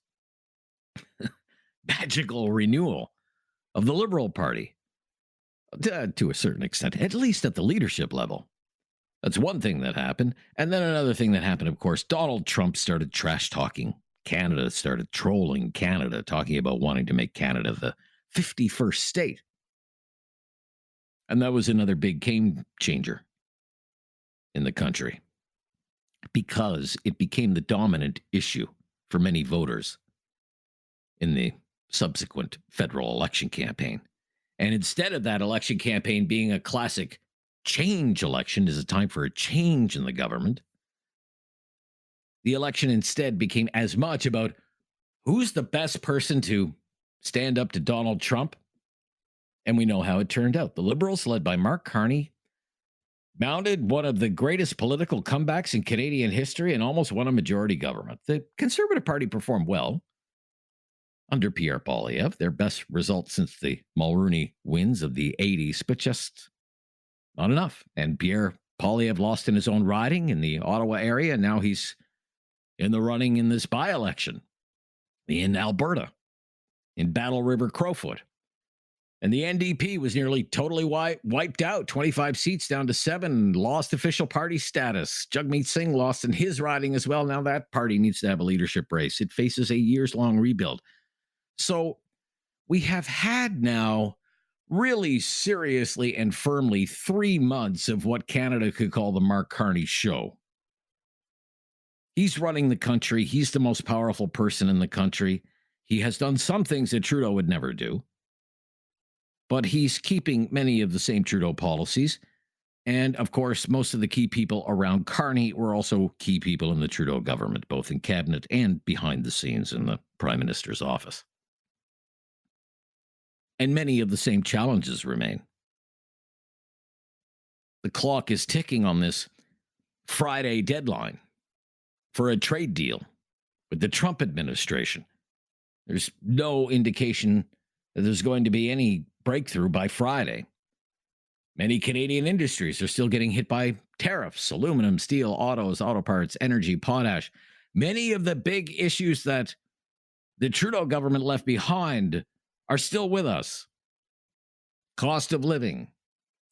magical renewal of the Liberal Party. To a certain extent, at least at the leadership level. That's one thing that happened. And then another thing that happened, of course, Donald Trump started trash talking Canada, started trolling Canada, talking about wanting to make Canada the 51st state. And that was another big game changer in the country because it became the dominant issue for many voters in the subsequent federal election campaign. And instead of that election campaign being a classic change election, is a time for a change in the government, the election instead became as much about who's the best person to stand up to Donald Trump. And we know how it turned out. The Liberals, led by Mark Carney, mounted one of the greatest political comebacks in Canadian history and almost won a majority government. The Conservative Party performed well under Pierre Poilievre, their best result since the Mulroney wins of the 80s, but just not enough. And Pierre Poilievre lost in his own riding in the Ottawa area, and now he's in the running in this by-election in Alberta, in Battle River Crowfoot. And the NDP was nearly totally wiped out, 25 seats down to 7, lost official party status. Jagmeet Singh lost in his riding as well. Now that party needs to have a leadership race. It faces a years-long rebuild. So we have had now really seriously and firmly 3 months of what Canada could call the Mark Carney show. He's running the country. He's the most powerful person in the country. He has done some things that Trudeau would never do, but he's keeping many of the same Trudeau policies. And of course, most of the key people around Carney were also key people in the Trudeau government, both in cabinet and behind the scenes in the Prime Minister's office. And many of the same challenges remain. The clock is ticking on this Friday deadline for a trade deal with the Trump administration. There's no indication that there's going to be any breakthrough by Friday. Many Canadian industries are still getting hit by tariffs: aluminum, steel, autos, auto parts, energy, potash. Many of the big issues that the Trudeau government left behind are still with us. Cost of living,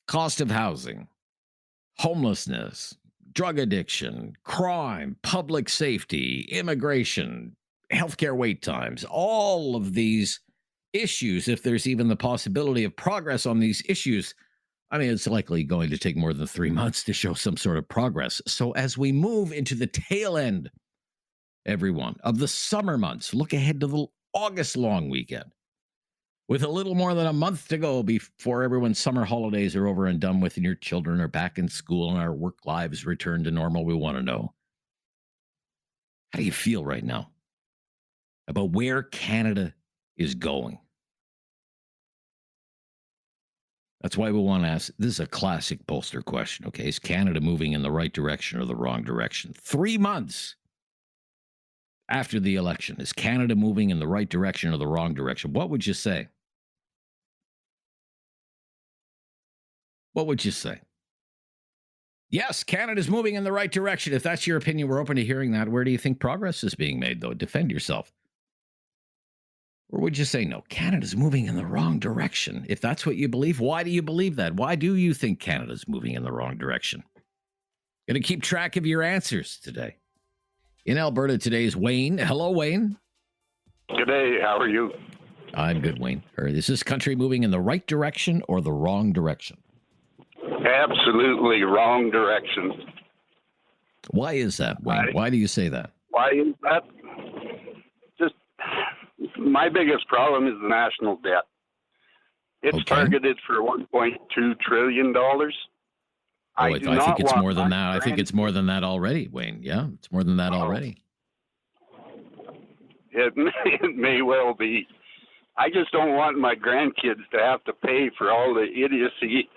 cost of housing, homelessness, drug addiction, crime, public safety, immigration, healthcare wait times, all of these issues, if there's even the possibility of progress on these issues, I mean, it's likely going to take more than 3 months to show some sort of progress. So as we move into the tail end, everyone, of the summer months, look ahead to the August long weekend. With a little more than a month to go before everyone's summer holidays are over and done with and your children are back in school and our work lives return to normal, we want to know, how do you feel right now about where Canada is going? That's why we want to ask. This is a classic pollster question, okay? Is Canada moving in the right direction or the wrong direction? 3 months after the election, is Canada moving in the right direction or the wrong direction? What would you say? What would you say? Yes, Canada's moving in the right direction. If that's your opinion, we're open to hearing that. Where do you think progress is being made, though? Defend yourself. Or would you say, no, Canada's moving in the wrong direction? If that's what you believe, why do you believe that? Why do you think Canada's moving in the wrong direction? Going to keep track of your answers today. In Alberta today is Wayne. Hello, Wayne. Good day. How are you? I'm good, Wayne. Is this country moving in the right direction or the wrong direction? Absolutely wrong direction. Why is that, Wayne? Why do you say that? Why is that? Just my biggest problem is the national debt. It's targeted for $1.2 trillion. I think it's more than that. I think it's more than that already, Wayne. Yeah, it's more than that already. It may well be. I just don't want my grandkids to have to pay for all the idiocy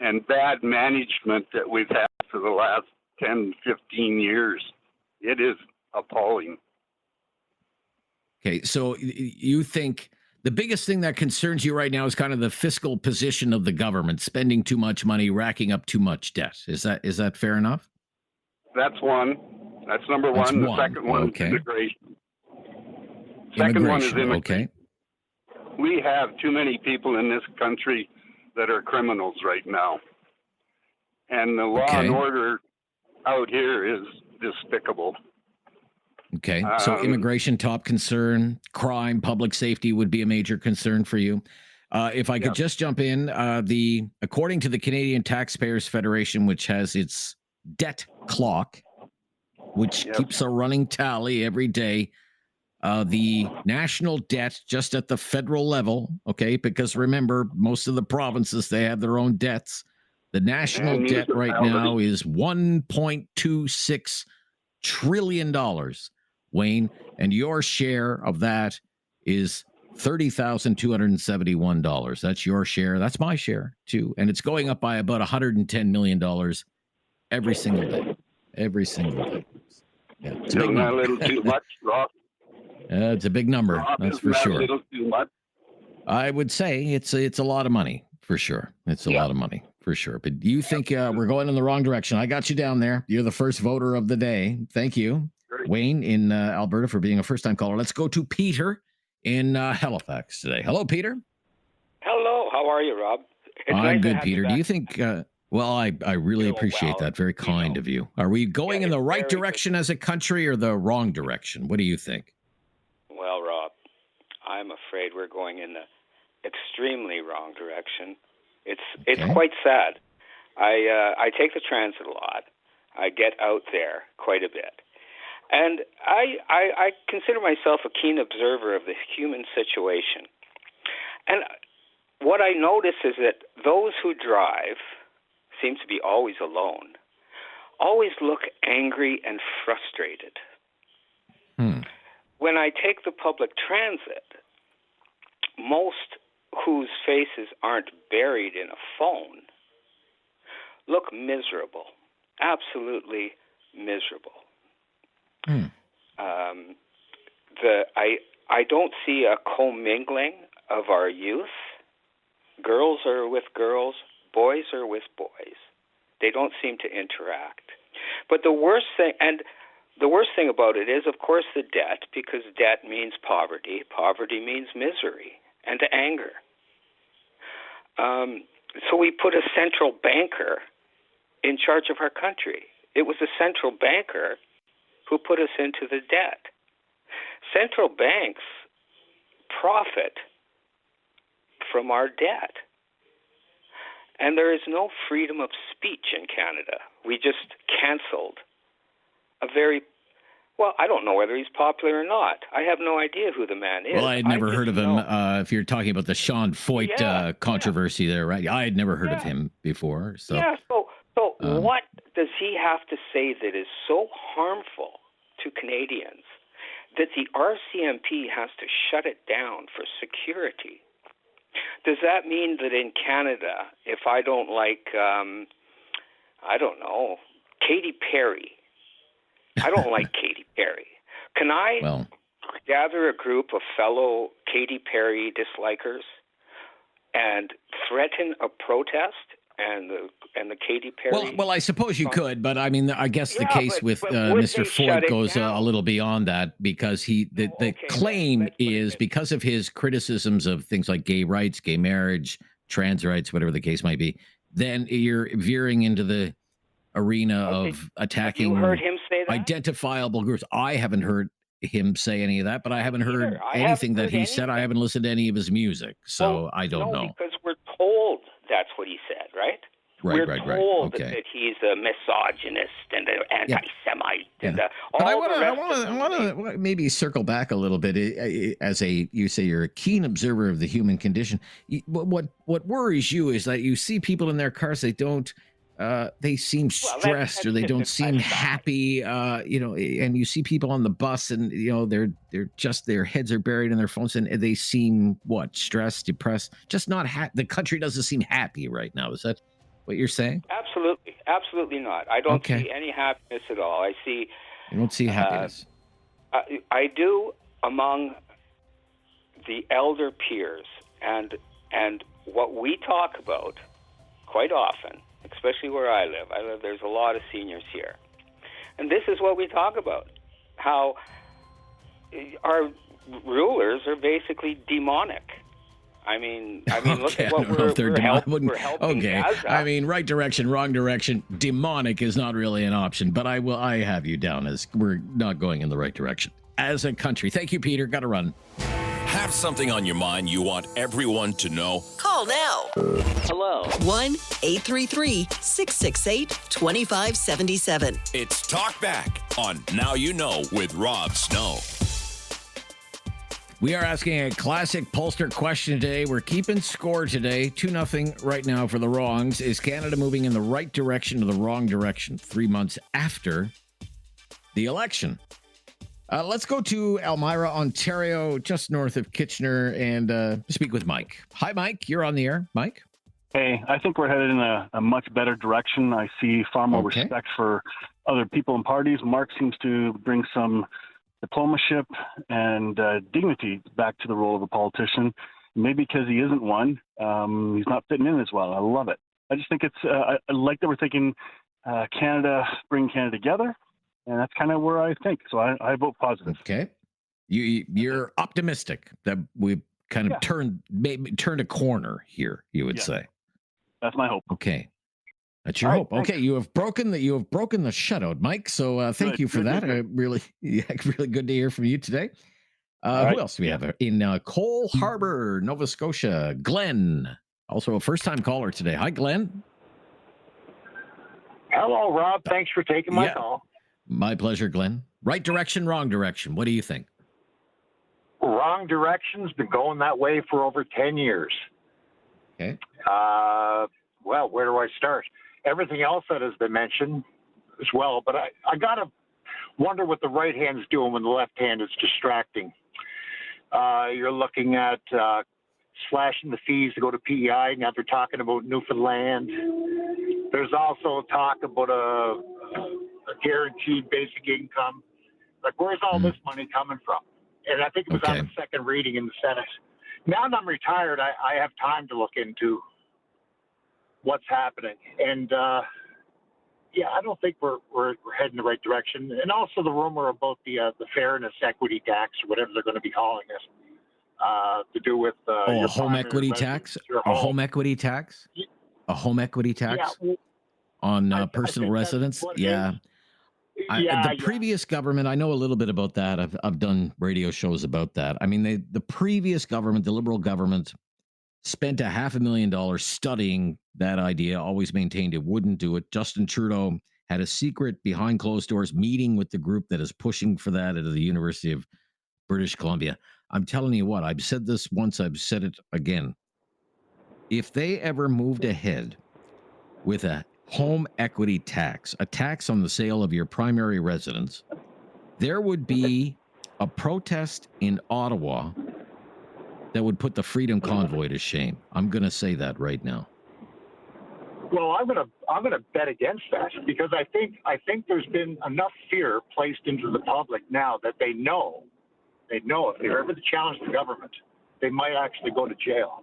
and bad management that we've had for the last 10, 15 years. It is appalling. Okay, so you think the biggest thing that concerns you right now is kind of the fiscal position of the government, spending too much money, racking up too much debt. Is that fair enough? That's one. That's number That's one. one. The second one is immigration. Second one is immigration. Okay. We have too many people in this country that are criminals right now. And the law and order out here is despicable. Okay, so immigration, top concern. Crime, public safety would be a major concern for you. If I could just jump in, according to the Canadian Taxpayers Federation, which has its debt clock, which keeps a running tally every day, the national debt just at the federal level, okay, because remember, most of the provinces, they have their own debts. The national debt right now is $1.26 trillion, Wayne, and your share of that is $30,271. That's your share. That's my share, too. And it's going up by about $110 million every single day. Every single day. Yeah, it's a big number. A little too much, Rob? It's a big number, that's for sure. A little too much? I would say it's a lot of money, for sure. It's a lot of money, for sure. But do you think we're going in the wrong direction? I got you down there. You're the first voter of the day. Thank you, Wayne, in Alberta, for being a first-time caller. Let's go to Peter in Halifax today. Hello, Peter. Hello. How are you, Rob? I'm good, Peter. Do you think... well, I really appreciate that. Very kind of you. Are we going in the right direction as a country or the wrong direction? What do you think? Well, Rob, I'm afraid we're going in the extremely wrong direction. It's quite sad. I take the transit a lot. I get out there quite a bit. And I consider myself a keen observer of the human situation. And what I notice is that those who drive, seems to be always alone, always look angry and frustrated. When I take the public transit, most whose faces aren't buried in a phone look miserable, absolutely miserable. I don't see a commingling of our youth. Girls are with girls, boys are with boys. They don't seem to interact. But the worst thing about it is, of course, the debt, because debt means poverty. Poverty means misery and anger. So we put a central banker in charge of our country. It was a central banker who put us into the debt. Central banks profit from our debt. And there is no freedom of speech in Canada. We just canceled a very, well, I don't know whether he's popular or not. I have no idea who the man is. Well, I had never heard of him. If you're talking about the Sean Foyt controversy there, right? I had never heard of him before. So So what does he have to say that is so harmful to Canadians that the RCMP has to shut it down for security? Does that mean that in Canada, if I don't like, I don't know, Katy Perry, I don't like Katy Perry, can I gather a group of fellow Katy Perry dislikers and threaten a protest and the Katy Perry? Well, I suppose you could, but I mean, I guess the case with Mr. Ford goes a little beyond that, because the claim is because of his criticisms of things like gay rights, gay marriage, trans rights, whatever the case might be. Then you're veering into the arena of attacking Have you heard him say that? identifiable groups. I haven't heard him say any of that, but I haven't heard anything that he said. I haven't listened to any of his music, so I don't know. Because we're told that's what he said, right? We're told that he's a misogynist and an anti-Semite and But I want to maybe circle back a little bit. As you say, you're a keen observer of the human condition. What worries you is that you see people in their cars. They seem stressed, or they don't seem happy. And you see people on the bus, and they're just, their heads are buried in their phones, and they seem stressed, depressed, just not happy. The country doesn't seem happy right now. Is that what you're saying? Absolutely not. I don't see any happiness at all. You don't see happiness. I do among the elder peers, and what we talk about quite often, especially where I live. There's a lot of seniors here, and this is what we talk about: how our rulers are basically demonic. I mean, look at what we're helping. Gaza. I mean, right direction, wrong direction. Demonic is not really an option, but I have you down as we're not going in the right direction as a country. Thank you, Peter. Got to run. Have something on your mind you want everyone to know? Call now. Hello. 1-833-668-2577. It's Talk Back on Now You Know with Rob Snow. We are asking a classic pollster question today. We're keeping score today. 2-0 right now for the wrongs. Is Canada moving in the right direction or the wrong direction 3 months after the election? Let's go to Elmira, Ontario, just north of Kitchener, and speak with Mike. Hi, Mike. You're on the air. Mike? Hey, I think we're headed in a much better direction. I see far more respect for other people and parties. Mark seems to bring some diplomatship and dignity back to the role of a politician. Maybe because he isn't one, he's not fitting in as well. I love it. I just think I like that we're thinking Canada, bring Canada together, and that's kind of where I think. So I vote positive. Okay. You're optimistic that we've kind of turned a corner here, you would say. That's my hope. Okay. That's your hope. Okay, you have broken the shutout, Mike. So thank you for that. Really good to hear from you today. Who else do we have in Cole Harbor, Nova Scotia? Glenn, also a first-time caller today. Hi, Glenn. Hello, Rob. Thanks for taking my call. My pleasure, Glenn. Right direction, wrong direction. What do you think? Wrong direction's been going that way for over 10 years. Okay. Well, where do I start? Everything else that has been mentioned as well, but I got to wonder what the right hand's doing when the left hand is distracting. You're looking at slashing the fees to go to PEI. Now they're talking about Newfoundland. There's also talk about a guaranteed basic income. Like, where's all this money coming from? And I think it was on the second reading in the Senate. Now that I'm retired, I have time to look into what's happening. And, I don't think we're heading the right direction. And also the rumor about the fairness equity tax, or whatever they're going to be calling it, to do with a home equity tax? A home equity tax? A home equity tax on personal residence? Yeah. The previous government, I know a little bit about that. I've done radio shows about that. I mean, the previous government, the Liberal government, spent $500,000 studying that idea, always maintained it wouldn't do it. Justin Trudeau had a secret behind closed doors meeting with the group that is pushing for that at the University of British Columbia. I'm telling you what, I've said this once, I've said it again. If they ever moved ahead with a home equity tax, a tax on the sale of your primary residence, there would be a protest in Ottawa that would put the Freedom Convoy to shame. I'm going to say that right now. Well, I'm gonna bet against that, because I think there's been enough fear placed into the public now that they know if they're ever to challenge the government, they might actually go to jail.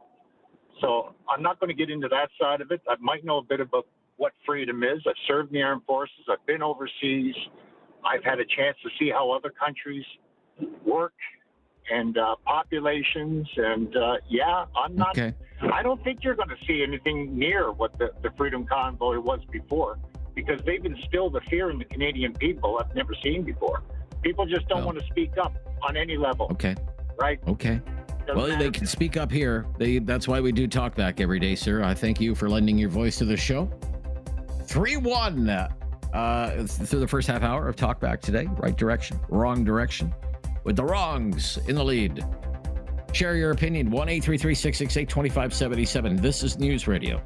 So I'm not going to get into that side of it. I might know a bit about what freedom is. I've served in the armed forces. I've been overseas. I've had a chance to see how other countries work and populations. And I'm not. Okay. I don't think you're going to see anything near what the Freedom Convoy was before, because they've instilled a fear in the Canadian people I've never seen before. People just don't want to speak up on any level. Okay. Right? Okay. Well, they can speak up here. That's why we do talk back every day, sir. I thank you for lending your voice to the show. 3-1 through the first half hour of Talkback today. Right direction, wrong direction, with the wrongs in the lead. Share your opinion. 1-833-668-2577. This is News Radio.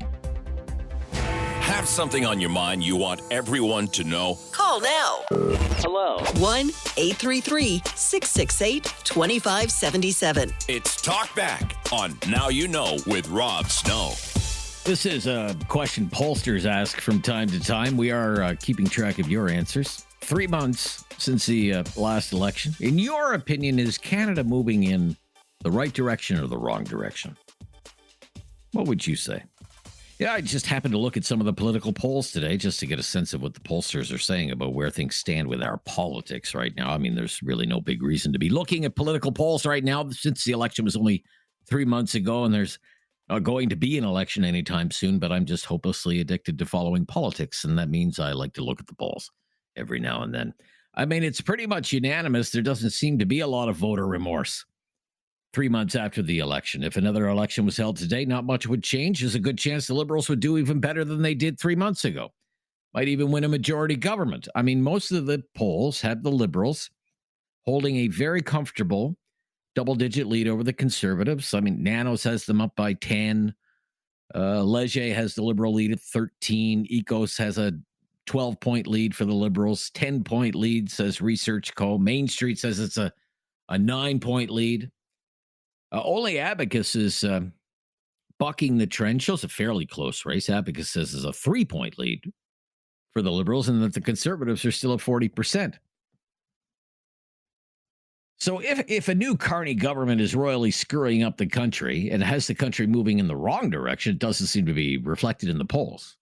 Have something on your mind you want everyone to know? Call now. Hello. 1-833-668-2577. It's Talkback on Now You Know with Rob Snow. This is a question pollsters ask from time to time. We are keeping track of your answers. 3 months since the last election. In your opinion, is Canada moving in the right direction or the wrong direction? What would you say? Yeah, I just happened to look at some of the political polls today just to get a sense of what the pollsters are saying about where things stand with our politics right now. I mean, there's really no big reason to be looking at political polls right now since the election was only 3 months ago, and there's not going to be an election anytime soon, but I'm just hopelessly addicted to following politics, and that means I like to look at the polls every now and then. I mean, it's pretty much unanimous. There doesn't seem to be a lot of voter remorse 3 months after the election. If another election was held today, not much would change. There's a good chance the Liberals would do even better than they did 3 months ago. Might even win a majority government. I mean, most of the polls have the Liberals holding a very comfortable double-digit lead over the Conservatives. I mean, Nanos has them up by 10. Leger has the Liberal lead at 13. Ecos has a 12-point lead for the Liberals. 10-point lead, says Research Co. Main Street says it's a 9-point lead. Only Abacus is bucking the trend. Shows a fairly close race. Abacus says is a 3-point lead for the Liberals, and that the Conservatives are still at 40%. So if a new Carney government is royally screwing up the country and has the country moving in the wrong direction, it doesn't seem to be reflected in the polls.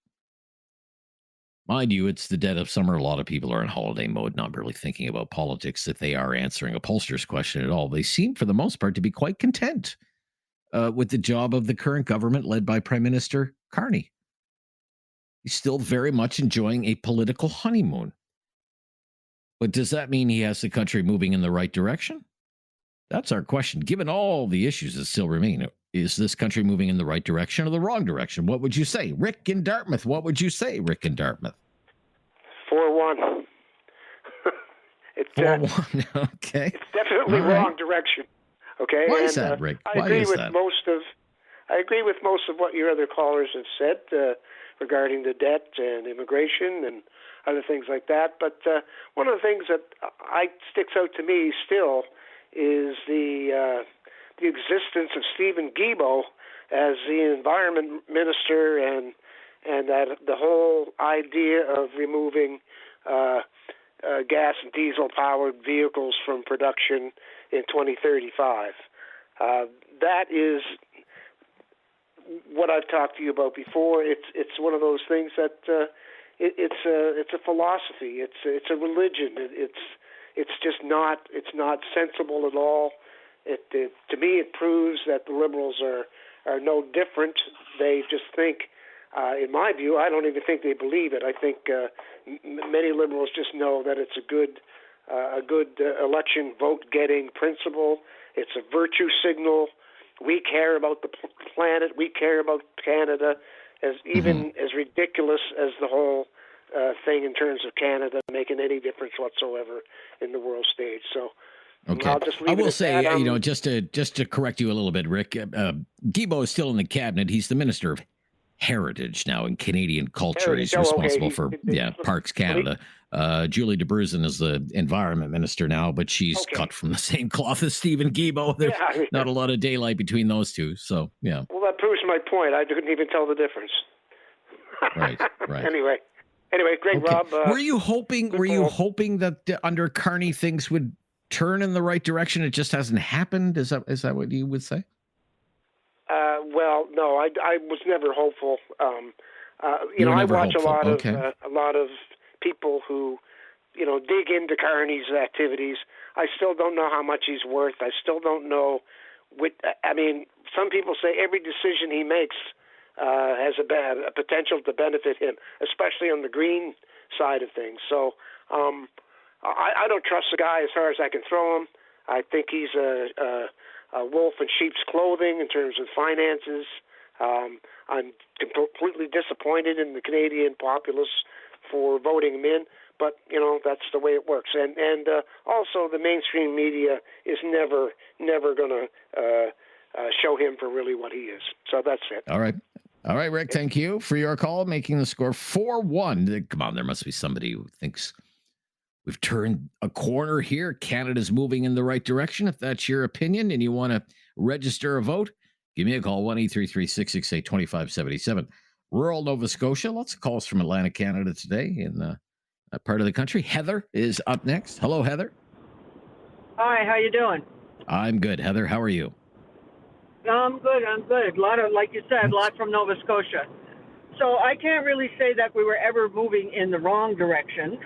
Mind you, it's the dead of summer. A lot of people are in holiday mode, not really thinking about politics if they are answering a pollster's question at all. They seem, for the most part, to be quite content with the job of the current government led by Prime Minister Carney. He's still very much enjoying a political honeymoon. But does that mean he has the country moving in the right direction? That's our question. Given all the issues that still remain, is this country moving in the right direction or the wrong direction? What would you say? Rick in Dartmouth, what would you say, Rick in Dartmouth? 4-1. It's 4-1, okay. It's definitely All right. wrong direction. Okay. Why is that, Rick? I Why agree is with that? I agree with most of what your other callers have said regarding the debt and immigration and other things like that. But one of the things that sticks out to me still is the existence of Stephen Guilbeault as the environment minister and that the whole idea of removing gas and diesel powered vehicles from production in 2035. That is what I've talked to you about before. It's one of those things that it's a philosophy. It's a religion. It's just not sensible at all. To me, it proves that the Liberals are no different. They just think, in my view, I don't even think they believe it. I think many Liberals just know that it's a good election vote-getting principle. It's a virtue signal. We care about the planet. We care about Canada, as ridiculous as the whole thing in terms of Canada making any difference whatsoever in the world stage. So. Okay. I'll just leave I it will at say, that. just to correct you a little bit, Rick, Guilbeault is still in the cabinet. He's the Minister of Heritage now in Canadian culture. Heritage. He's Oh, okay. responsible for Parks Canada. Julie DeBruzen is the Environment Minister now, but she's cut from the same cloth as Stephen Guilbeault. There's not a lot of daylight between those two. So yeah. Well, that proves my point. I couldn't even tell the difference. Right. Anyway, great, Okay. Rob. Were you hoping that under Carney things would turn in the right direction? It just hasn't happened. Is that what you would say? Well, no, I was never hopeful. You were I never watch hopeful. a lot of people who, dig into Carney's activities. I still don't know how much he's worth. I still don't know. Some people say every decision he makes has a potential to benefit him, especially on the green side of things. So I don't trust the guy as far as I can throw him. I think he's a wolf in sheep's clothing in terms of finances. I'm completely disappointed in the Canadian populace for voting him in, but that's the way it works. And also the mainstream media is never going to show him for really what he is. So that's it. All right, Rick. Thank you for your call, making the score 4-1. Come on, there must be somebody who thinks we've turned a corner here. Canada's moving in the right direction. If that's your opinion and you want to register a vote, give me a call, 1-833-668-2577. Rural Nova Scotia, lots of calls from Atlantic Canada today in that part of the country. Heather is up next. Hello, Heather. Hi, how you doing? I'm good. Heather, how are you? I'm good. A lot of, like you said, a lot from Nova Scotia. So I can't really say that we were ever moving in the wrong direction.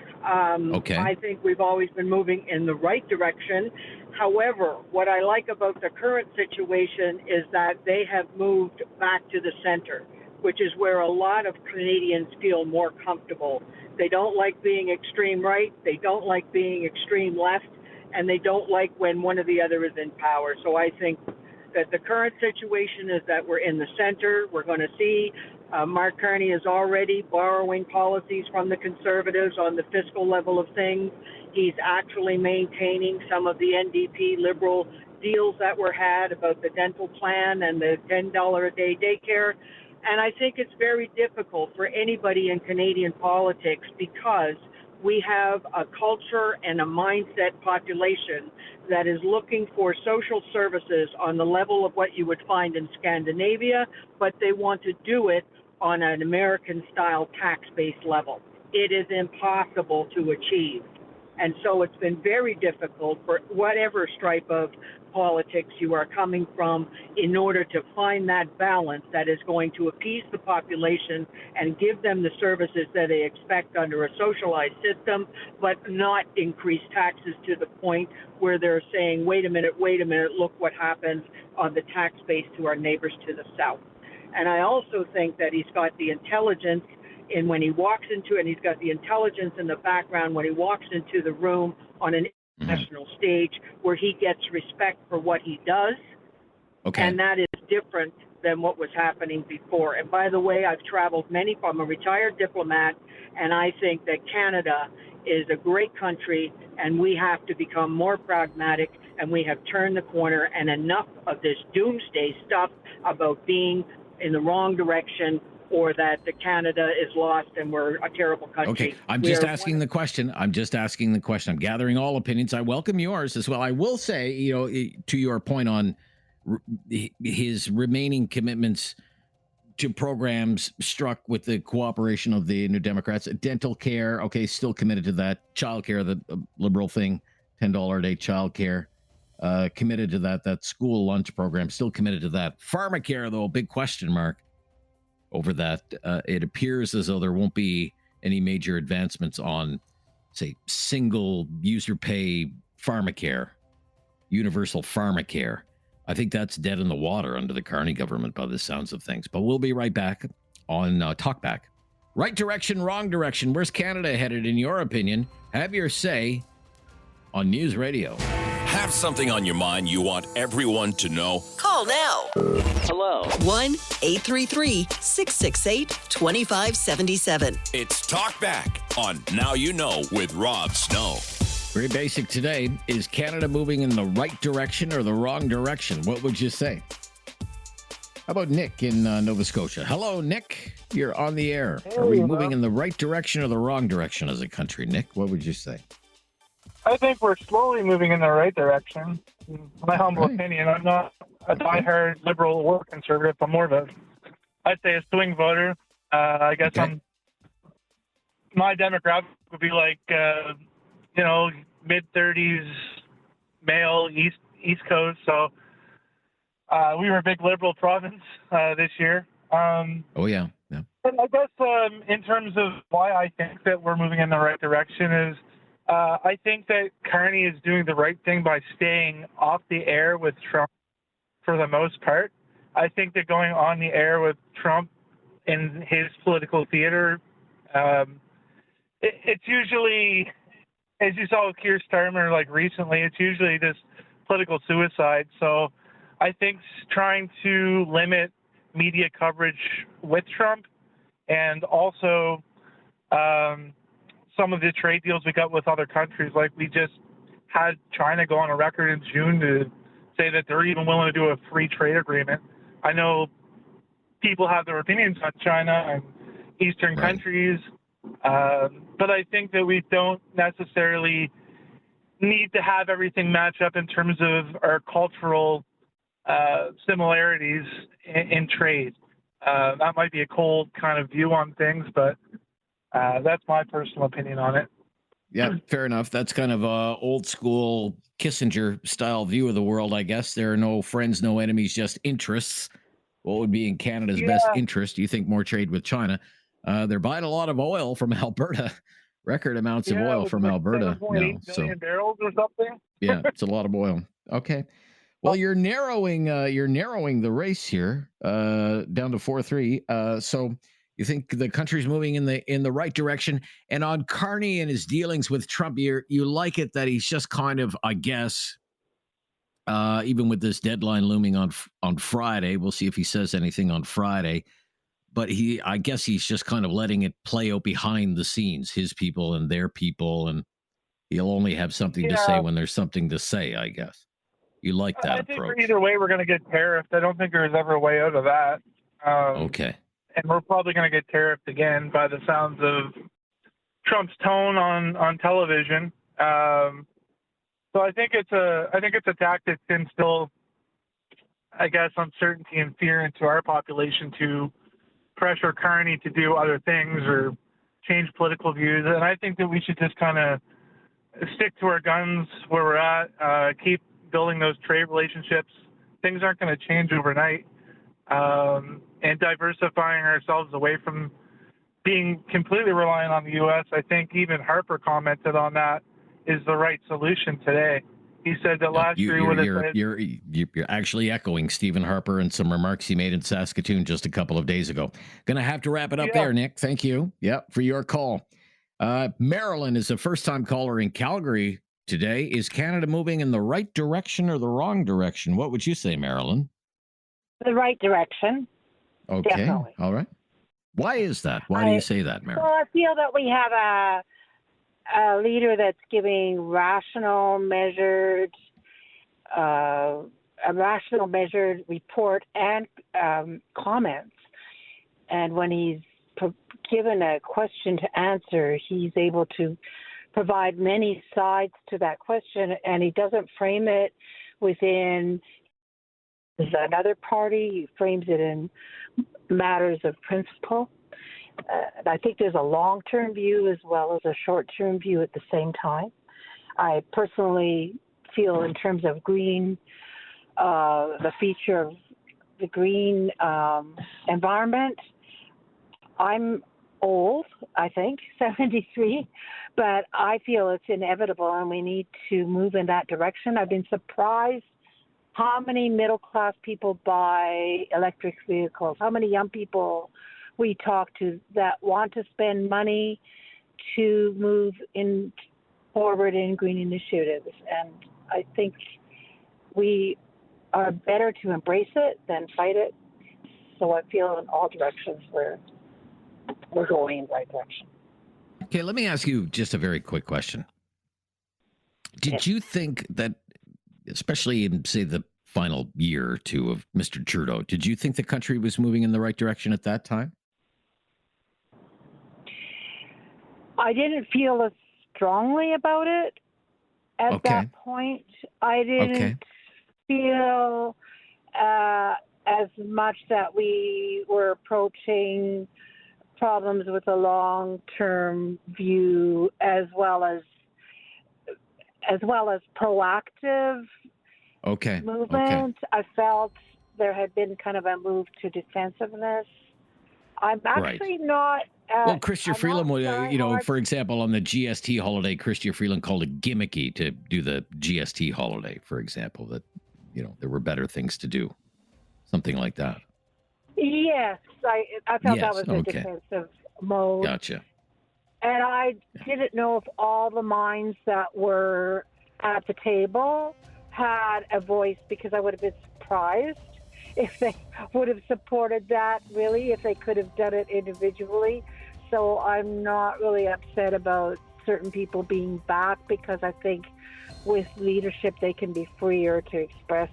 Okay. I think we've always been moving in the right direction. However, what I like about the current situation is that they have moved back to the center, which is where a lot of Canadians feel more comfortable. They don't like being extreme right, they don't like being extreme left, and they don't like when one or the other is in power. So I think that the current situation is that we're in the center. We're going to see Mark Carney is already borrowing policies from the Conservatives on the fiscal level of things. He's actually maintaining some of the NDP Liberal deals that were had about the dental plan and the $10 a day daycare. And I think it's very difficult for anybody in Canadian politics because we have a culture and a mindset population that is looking for social services on the level of what you would find in Scandinavia, but they want to do it on an American-style tax-based level. It is impossible to achieve. And so it's been very difficult for whatever stripe of politics you are coming from in order to find that balance that is going to appease the population and give them the services that they expect under a socialized system, but not increase taxes to the point where they're saying, wait a minute, look what happens on the tax base to our neighbors to the south. And I also think that he's got the intelligence in when he walks into, and he's got the intelligence in the background when he walks into the room on an national stage where he gets respect for what he does. Okay. And that is different than what was happening before. And by the way, I've traveled I'm a retired diplomat, and I think that Canada is a great country, and we have to become more pragmatic, and we have turned the corner, and enough of this doomsday stuff about being in the wrong direction or that the Canada is lost and we're a terrible country. Okay, I'm just asking the question. I'm gathering all opinions. I welcome yours as well. I will say, to your point on his remaining commitments to programs struck with the cooperation of the New Democrats, dental care, okay, still committed to that. Child care, the liberal thing, $10 a day child care, committed to that school lunch program, still committed to that. Pharmacare, though, big question mark over that. It appears as though there won't be any major advancements on, say, single user pay pharmacare, universal pharmacare. I think that's dead in the water under the Carney government by the sounds of things. But we'll be right back on Talkback. Right direction, wrong direction. Where's Canada headed, in your opinion? Have your say on News Radio. Have something on your mind you want everyone to know? Call now. Hello. 1-833-668-2577. It's Talkback on Now You Know with Rob Snow. Very basic today. Is Canada moving in the right direction or the wrong direction? What would you say? How about Nick in Nova Scotia? Hello, Nick. You're on the air. Are we moving in the right direction or the wrong direction as a country? Nick, what would you say? I think we're slowly moving in the right direction. In my humble opinion, I'm not a diehard liberal or conservative. I'm more of I'd say a swing voter. I guess my demographic would be like, mid-30s, male, East Coast. So we were a big liberal province this year. Yeah. And I guess in terms of why I think that we're moving in the right direction is I think that Carney is doing the right thing by staying off the air with Trump for the most part. I think that going on the air with Trump in his political theater, it's usually, as you saw with Keir Starmer, like recently, it's usually this political suicide. So I think trying to limit media coverage with Trump and also some of the trade deals we got with other countries, like we just had China go on a record in June to say that they're even willing to do a free trade agreement. I know people have their opinions on China and Eastern countries, but I think that we don't necessarily need to have everything match up in terms of our cultural similarities in trade. That might be a cold kind of view on things, but that's my personal opinion on it. Yeah, fair enough. That's kind of a old school Kissinger style view of the world, I guess. There are no friends, no enemies, just interests. What would be in Canada's best interest? You think more trade with China? They're buying a lot of oil from Alberta, record amounts of oil from Alberta. 7.8 million barrels or something. Yeah, it's a lot of oil. Okay. Well, you're narrowing the race here down to 4-3. So you think the country's moving in the right direction. And on Carney and his dealings with Trump, you like it that he's just kind of, I guess, even with this deadline looming on Friday, we'll see if he says anything on Friday. But I guess he's just kind of letting it play out behind the scenes, his people and their people, and he'll only have something to say when there's something to say, I guess. You like that approach? I think either way we're going to get tariffed. I don't think there's ever a way out of that. Okay. And we're probably going to get tariffed again by the sounds of Trump's tone on television. So I think it's a tactic to instill, I guess, uncertainty and fear into our population to pressure Carney to do other things or change political views. And I think that we should just kind of stick to our guns where we're at, keep building those trade relationships. Things aren't going to change overnight. And diversifying ourselves away from being completely reliant on the U.S. I think even Harper commented on that is the right solution today. He said that last year he would have said... You're actually echoing Stephen Harper and some remarks he made in Saskatoon just a couple of days ago. Going to have to wrap it up there, Nick. Thank you. For your call. Marilyn is a first-time caller in Calgary. today. Is Canada moving in the right direction or the wrong direction? What would you say, Marilyn? The right direction. Okay. Definitely. All right. Why is that? Why do you say that, Marilyn? Well, I feel that we have a leader that's giving rational, measured report and comments. And when he's given a question to answer, he's able to provide many sides to that question, and he doesn't frame it within another party. He frames it in matters of principle. And I think there's a long-term view as well as a short-term view at the same time. I personally feel in terms of green, the feature of the green environment, I'm old, I think, 73, but I feel it's inevitable and we need to move in that direction. I've been surprised how many middle-class people buy electric vehicles, how many young people we talk to that want to spend money to move forward in green initiatives. And I think we are better to embrace it than fight it. So I feel in all directions we're going in the right direction. Okay, let me ask you just a very quick question. Did you think that, especially in, say, the final year or two of Mr. Trudeau, did you think the country was moving in the right direction at that time? I didn't feel as strongly about it at that point. I didn't feel as much that we were approaching problems with a long-term view as well as proactive movement. I felt there had been kind of a move to defensiveness. I'm actually not. Well, Chrystia Freeland, for example, on the GST holiday, Chrystia Freeland called it gimmicky to do the GST holiday, for example, that, there were better things to do. Something like that. Yes, I felt that was a defensive mode. Gotcha. And I didn't know if all the minds that were at the table had a voice, because I would have been surprised if they would have supported that, really, if they could have done it individually. So I'm not really upset about certain people being back, because I think with leadership they can be freer to express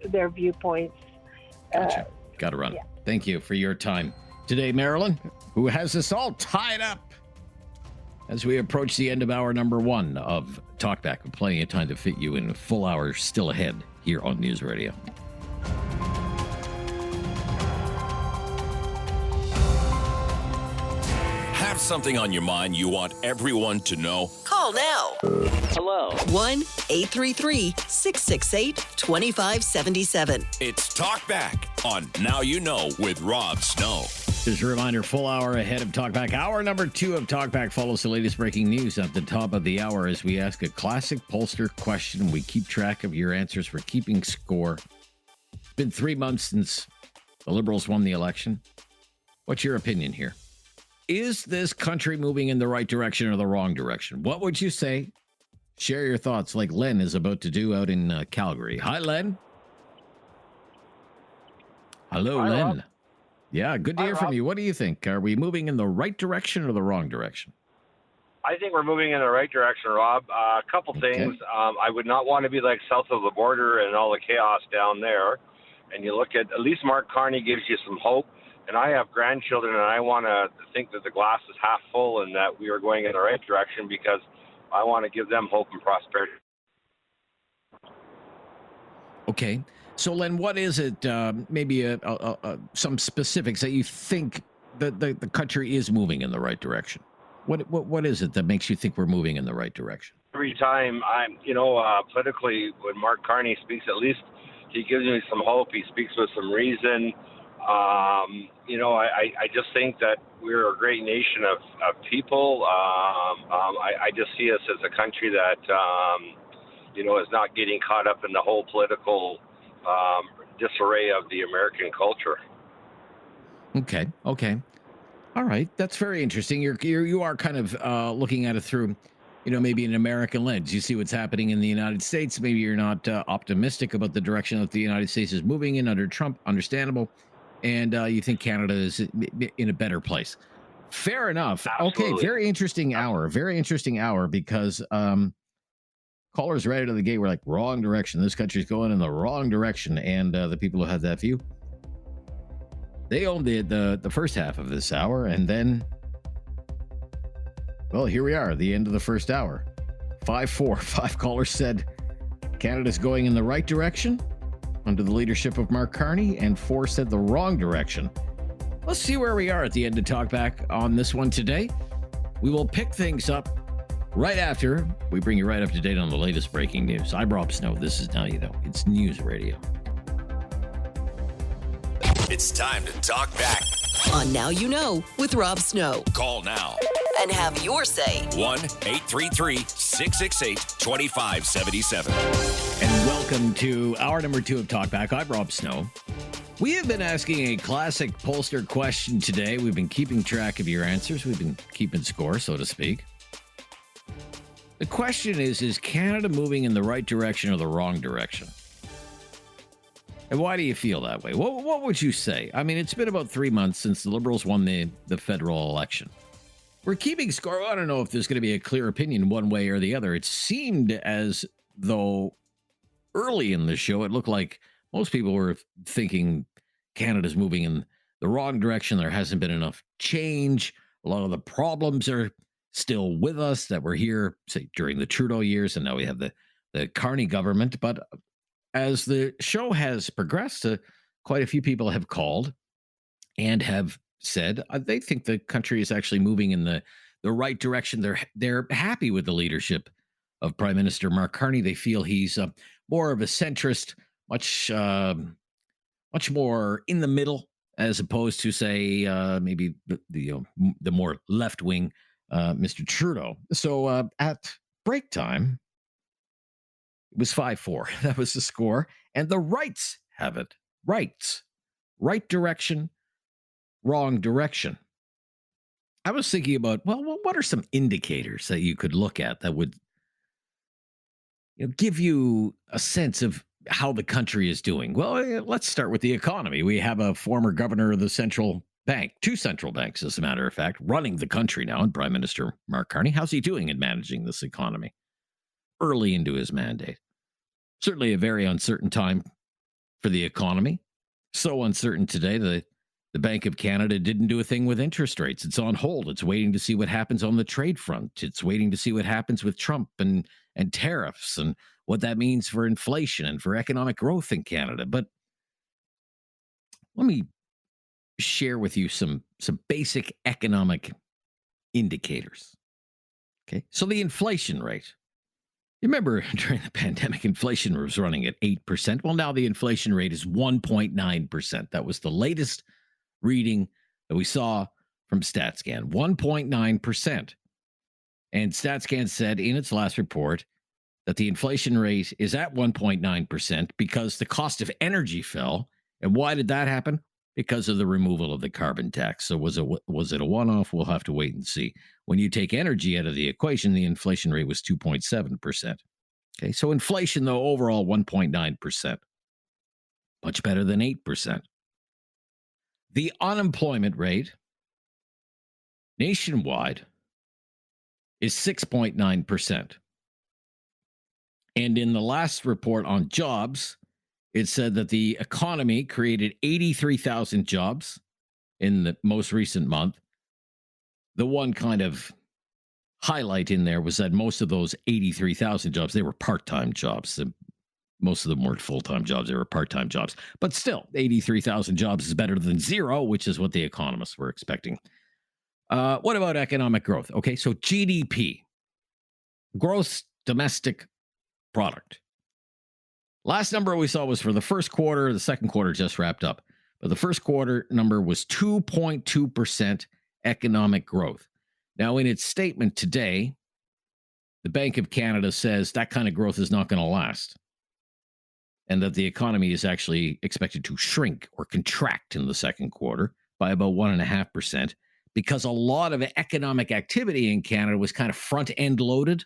their viewpoints. Gotcha. Got to run. Yeah. Thank you for your time today, Marilyn, who has us all tied up as we approach the end of hour number 1 of Talkback, with plenty of time to fit you in. A full hour still ahead here on News Radio. Have something on your mind you want everyone to know? Call now. Hello. 1-833-668-2577. It's Talkback on Now You Know with Rob Snow. Just a reminder, full hour ahead of Talkback. Hour number 2 of Talkback follows the latest breaking news at the top of the hour as we ask a classic pollster question. We keep track of your answers. We're keeping score. It's been 3 months since the Liberals won the election. What's your opinion here? Is this country moving in the right direction or the wrong direction? What would you say? Share your thoughts like Len is about to do out in Calgary. Hi, Len. Hello, Hi, Len. Rob. Yeah, good to hear from you. What do you think? Are we moving in the right direction or the wrong direction? I think we're moving in the right direction, Rob. A couple things. I would not want to be like south of the border and all the chaos down there. And you look at least Mark Carney gives you some hope. And I have grandchildren, and I want to think that the glass is half full and that we are going in the right direction, because I want to give them hope and prosperity. Okay. So, Len, what is it, maybe some specifics that you think that the country is moving in the right direction? What is it that makes you think we're moving in the right direction? Every time politically, when Mark Carney speaks, at least he gives me some hope. He speaks with some reason. I just think that we're a great nation of people. I just see us as a country that, is not getting caught up in the whole political disarray of the American culture. Okay. All right. That's very interesting. You are kind of looking at it through maybe an American lens. You see what's happening in the United States. Maybe you're not optimistic about the direction that the United States is moving in under Trump. Understandable. And you think Canada is in a better place. Fair enough. Absolutely. Okay, very interesting hour. Very interesting hour because callers right out of the gate were like, wrong direction. This country's going in the wrong direction. And the people who had that view, they owned the first half of this hour. And then, well, here we are, the end of the first hour. 5-4. 5 callers said Canada's going in the right direction under the leadership of Mark Carney, and 4 said the wrong direction. Let's see where we are at the end of Talkback on this one today. We will pick things up right after we bring you right up to date on the latest breaking news. I'm Rob Snow. This is Now You Know. It's News Radio. It's time to talk back. On Now You Know with Rob Snow. Call now. And have your say. 1-833-668-2577. And welcome to hour number 2 of Talkback. I'm Rob Snow. We have been asking a classic pollster question today. We've been keeping track of your answers. We've been keeping score, so to speak. The question is Canada moving in the right direction or the wrong direction? And why do you feel that way? What would you say? I mean, it's been about 3 months since the Liberals won the federal election. We're keeping score. I don't know if there's going to be a clear opinion one way or the other. It seemed as though early in the show, it looked like most people were thinking Canada's moving in the wrong direction. There hasn't been enough change. A lot of the problems are still with us that were here, say, during the Trudeau years, and now we have the Carney government. But as the show has progressed, quite a few people have called and have said they think the country is actually moving in the right direction. They're happy with the leadership of Prime Minister Mark Carney. They feel he's more of a centrist, much more in the middle, as opposed to, say, maybe the more left wing Mr. Trudeau. So at break time, it was 5-4. That was the score, and the rights have it. Rights, right direction. Wrong direction. I was thinking about, well, what are some indicators that you could look at that would give you a sense of how the country is doing? Well, let's start with the economy. We have a former governor of the central bank, 2 central banks, as a matter of fact, running the country now, and Prime Minister Mark Carney. How's he doing in managing this economy early into his mandate? Certainly a very uncertain time for the economy. So uncertain today that the Bank of Canada didn't do a thing with interest rates. It's on hold. It's waiting to see what happens on the trade front. It's waiting to see what happens with Trump and tariffs and what that means for inflation and for economic growth in Canada. But let me share with you some basic economic indicators. Okay, so the inflation rate. You remember during the pandemic, inflation was running at 8%. Well, now the inflation rate is 1.9%. That was the latest reading that we saw from StatsCan, 1.9%. And StatsCan said in its last report that the inflation rate is at 1.9% because the cost of energy fell. And why did that happen? Because of the removal of the carbon tax. So was it a one-off? We'll have to wait and see. When you take energy out of the equation, the inflation rate was 2.7%. Okay, so inflation, though, overall 1.9%. Much better than 8%. The unemployment rate nationwide is 6.9%. And in the last report on jobs, it said that the economy created 83,000 jobs in the most recent month. The one kind of highlight in there was that most of those 83,000 jobs, they were part-time jobs. Most of them weren't full-time jobs. They were part-time jobs. But still, 83,000 jobs is better than 0, which is what the economists were expecting. What about economic growth? Okay, so GDP, gross domestic product. Last number we saw was for the first quarter. The second quarter just wrapped up. But the first quarter number was 2.2% economic growth. Now, in its statement today, the Bank of Canada says that kind of growth is not going to last, and that the economy is actually expected to shrink or contract in the second quarter by about 1.5%, because a lot of economic activity in Canada was kind of front-end loaded.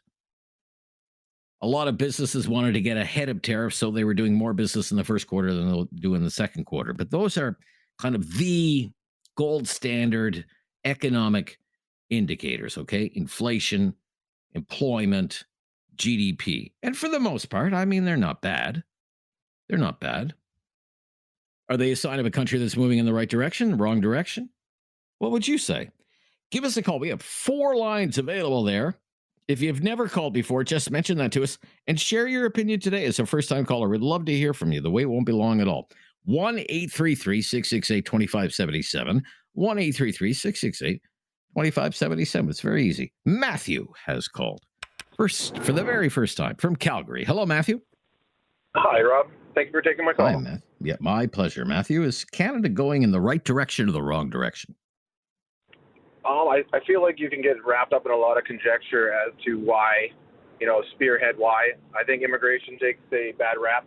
A lot of businesses wanted to get ahead of tariffs, so they were doing more business in the first quarter than they'll do in the second quarter. But those are kind of the gold standard economic indicators, okay? Inflation, employment, GDP. And for the most part, I mean, they're not bad. They're not bad. Are they a sign of a country that's moving in the right direction, wrong direction? What would you say? Give us a call. We have 4 lines available there. If you've never called before, just mention that to us and share your opinion today as a first-time caller. We'd love to hear from you. The wait won't be long at all. 1-833-668-2577. 1-833-668-2577. It's very easy. Matthew has called first for the very first time from Calgary. Hello, Matthew. Hi, Rob. Thank you for taking my call. Hi, Matthew. Yeah, my pleasure. Matthew, is Canada going in the right direction or the wrong direction? I feel like you can get wrapped up in a lot of conjecture as to why, spearhead why. I think immigration takes a bad rap.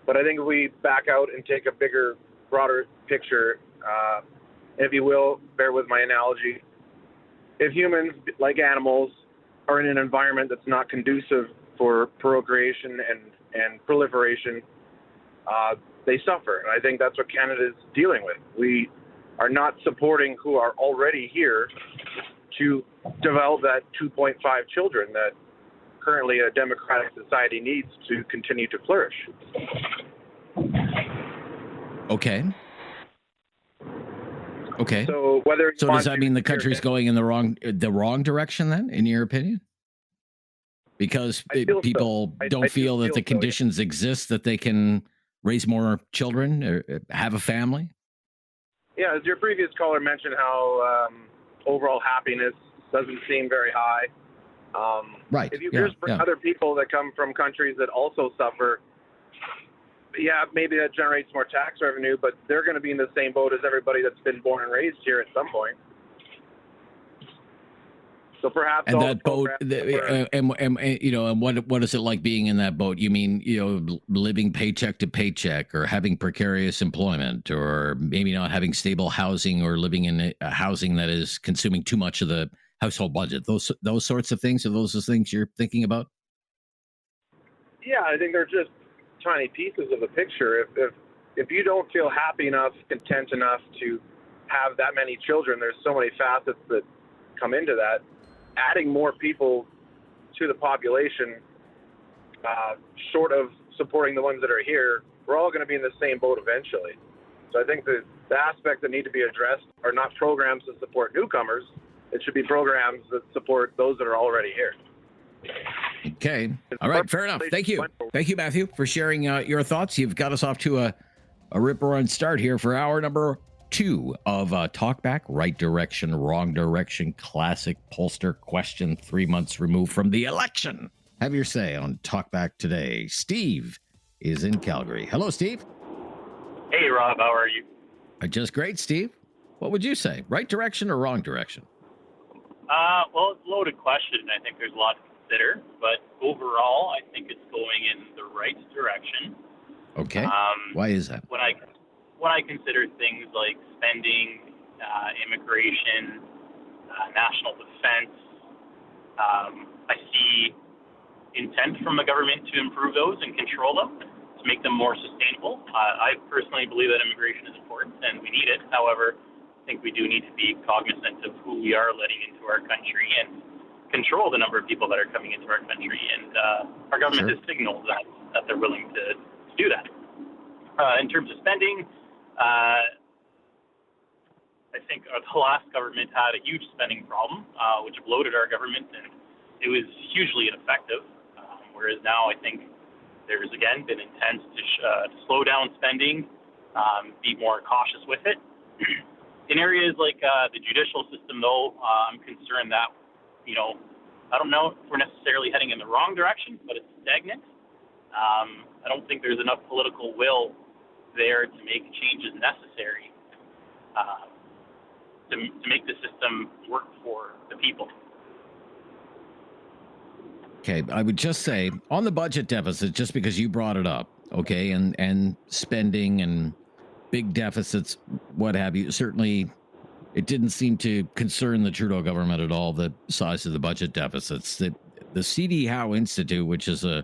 But I think if we back out and take a bigger, broader picture, if you will, bear with my analogy. If humans, like animals, are in an environment that's not conducive for procreation and proliferation, they suffer. And I think that's what Canada is dealing with. We are not supporting who are already here to develop that 2.5 children that currently a democratic society needs to continue to flourish. Okay. So does that mean the country's going in the wrong direction then, in your opinion? Because people don't feel that the conditions exist that they can raise more children or have a family? Yeah, as your previous caller mentioned, how overall happiness doesn't seem very high. Right. If you just bring other people that come from countries that also suffer, maybe that generates more tax revenue, but they're going to be in the same boat as everybody that's been born and raised here at some point. So perhaps, and that boat, and what is it like being in that boat? You mean, living paycheck to paycheck, or having precarious employment, or maybe not having stable housing, or living in a housing that is consuming too much of the household budget. Those sorts of things. Are those the things you're thinking about? Yeah, I think they're just tiny pieces of the picture. If you don't feel happy enough, content enough to have that many children, there's so many facets that come into that. Adding more people to the population, short of supporting the ones that are here, we're all going to be in the same boat eventually. So I think the aspects that need to be addressed are not programs that support newcomers. It should be programs that support those that are already here. Okay. All right. Fair enough. Thank you. Thank you, Matthew, for sharing your thoughts. You've got us off to a rip-roaring start here for hour number 2 of Talkback. Right direction, wrong direction, classic pollster question 3 months removed from the election. Have your say on Talkback today. Steve is in Calgary. Hello, Steve. Hey, Rob. How are you? Just great, Steve. What would you say? Right direction or wrong direction? Well, it's a loaded question. I think there's a lot to consider, but overall, I think it's going in the right direction. Okay. Why is that? When I consider things like spending, immigration, national defense, I see intent from the government to improve those and control them, to make them more sustainable. I personally believe that immigration is important and we need it. However, I think we do need to be cognizant of who we are letting into our country and control the number of people that are coming into our country. And our government has signaled that they're willing to do that. In terms of spending, I think the last government had a huge spending problem, which bloated our government, and it was hugely ineffective. Whereas now I think there's, again, been intent to slow down spending, be more cautious with it. In areas like the judicial system, though, I'm concerned that, I don't know if we're necessarily heading in the wrong direction, but it's stagnant. I don't think there's enough political will there to make changes necessary to make the system work for the people. Okay, I would just say on the budget deficit, just because you brought it up, okay, and spending and big deficits, what have you, certainly it didn't seem to concern the Trudeau government at all, the size of the budget deficits. The C.D. Howe Institute, which is a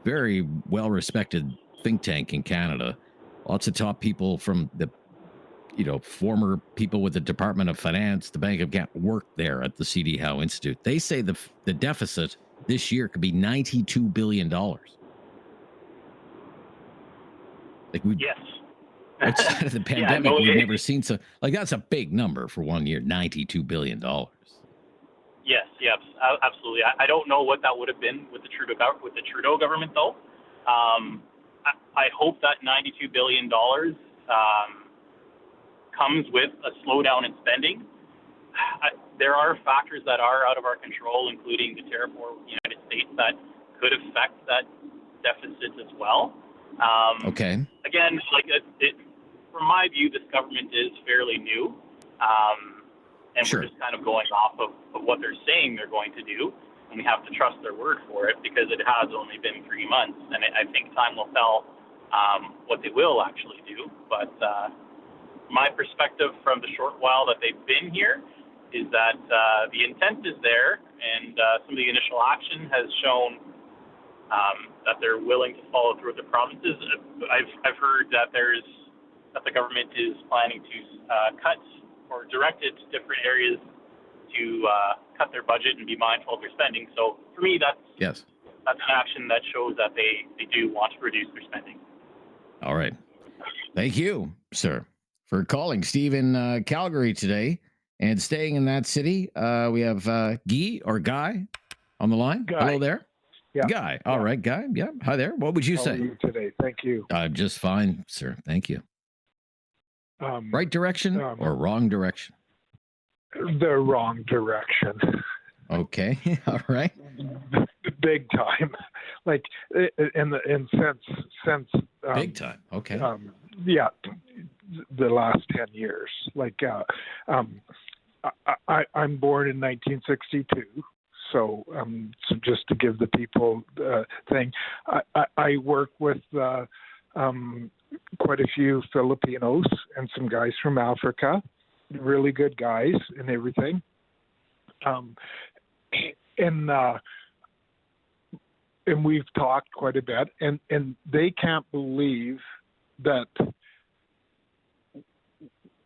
very well-respected think tank in Canada, lots of top people from the, former people with the Department of Finance, the Bank of Canada, work there at the C.D. Howe Institute. They say the deficit this year could be $92 billion. Yes. Outside of the pandemic, we've never seen so. That's a big number for 1 year, $92 billion. Yes, absolutely. I don't know what that would have been with the Trudeau government, though. I hope that $92 billion comes with a slowdown in spending. There are factors that are out of our control, including the tariff war with the United States, that could affect that deficit as well. Okay. Again, from my view, this government is fairly new. And we're just kind of going off of what they're saying they're going to do, and we have to trust their word for it because it has only been 3 months, and I think time will tell what they will actually do. But my perspective from the short while that they've been here is that the intent is there, and some of the initial action has shown that they're willing to follow through with their promises. I've heard that the government is planning to cut or directed to different areas to cut their budget and be mindful of their spending. So for me, that's an action that shows that they do want to reduce their spending. All right. Thank you, sir, for calling. Steve in Calgary today. And staying in that city, we have Guy on the line. Guy. Hello there. Yeah. Guy. All right, Guy. Yeah. Hi there. What would you How say? are you today? Thank you. I'm just fine, sir. Thank you. Right direction or wrong direction? The wrong direction. Okay. All right. Big time. In sense. Big time. Okay. Yeah. The last 10 years. I'm born in 1962. So just to give the people thing, I work with quite a few Filipinos and some guys from Africa, really good guys and everything. And we've talked quite a bit, and they can't believe that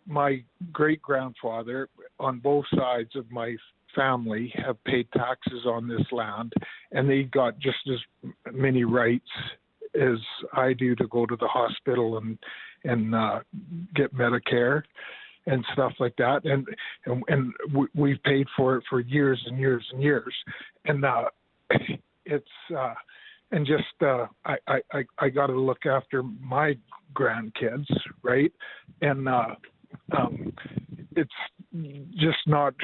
my great-grandfather on both sides of my family have paid taxes on this land, and they got just as many rights as I do to go to the hospital and get Medicare and stuff like that, and we've paid for it for years and years and years, and it's and just I got to look after my grandkids, right? And it's just not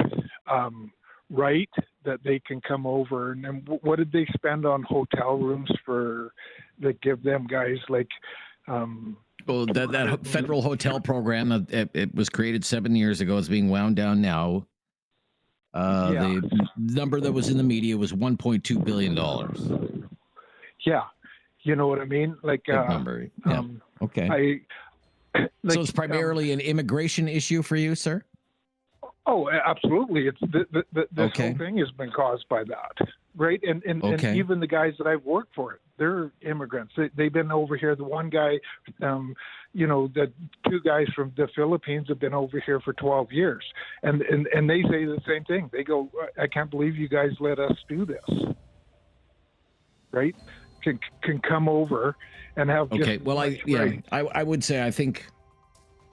right that they can come over and what did they spend on hotel rooms for that give them guys well, that federal hotel program, it was created 7 years ago. It's being wound down now. The number that was in the media was $1.2 billion. Yeah. You know what I mean? Number. Yeah. Okay. So it's primarily an immigration issue for you, sir? Oh, absolutely. It's this whole thing has been caused by that, right? And even the guys that I've worked for, they're immigrants. They've been over here. The one guy, the two guys from the Philippines have been over here for 12 years, and they say the same thing. They go, "I can't believe you guys let us do this." Right? Can come over and have. Okay. Well, I would say I think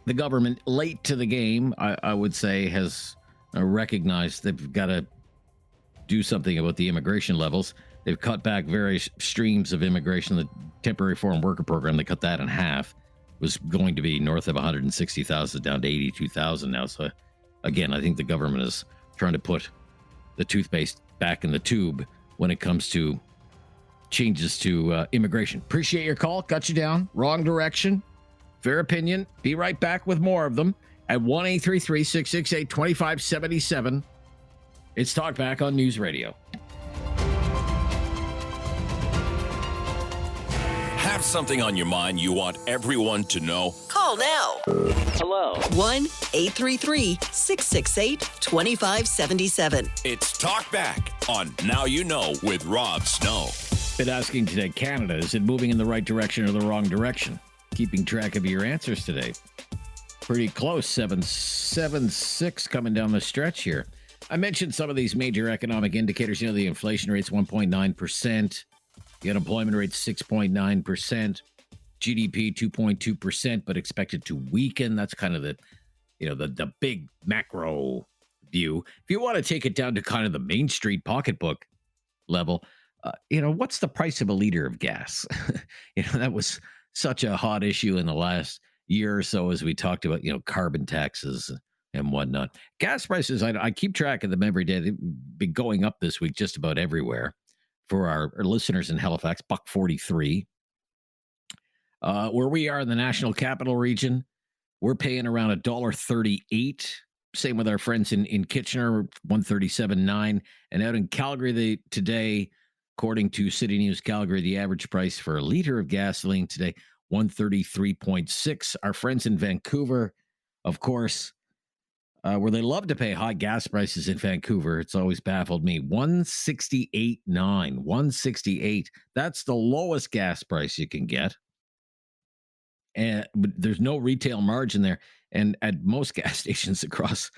the government, late to the game, I would say, has recognized they've got to do something about the immigration levels. They've cut back various streams of immigration. The temporary foreign worker program, they cut that in half. It was going to be north of 160,000 down to 82,000 now. So, again, I think the government is trying to put the toothpaste back in the tube when it comes to changes to immigration. Appreciate your call. Cut you down. Wrong direction. Fair opinion. Be right back with more of them at 1-833-668-2577. It's Talkback on News Radio. Have something on your mind you want everyone to know? Call now. Hello. 1-833-668-2577. It's Talk Back on Now You Know with Rob Snow. Been asking today, Canada, is it moving in the right direction or the wrong direction? Keeping track of your answers today. Pretty close, 7.76 coming down the stretch here. I mentioned some of these major economic indicators. You know, the inflation rate's 1.9%. The unemployment rate's 6.9%. GDP 2.2%, but expected to weaken. That's kind of the big macro view. If you want to take it down to kind of the Main Street pocketbook level, what's the price of a liter of gas? That was such a hot issue in the last year or so as we talked about, carbon taxes and whatnot. Gas prices, I keep track of them every day. They've been going up this week just about everywhere. For our listeners in Halifax, $1.43. Where we are in the National Capital Region, we're paying around $1.38. Same with our friends in Kitchener, $1.37.9. And out in Calgary today, according to City News Calgary, the average price for a liter of gasoline today, $1.33.6. Our friends in Vancouver, of course, where they love to pay high gas prices in Vancouver. It's always baffled me. $1.68.9. $1.68. That's the lowest gas price you can get. But there's no retail margin there. And at most gas stations across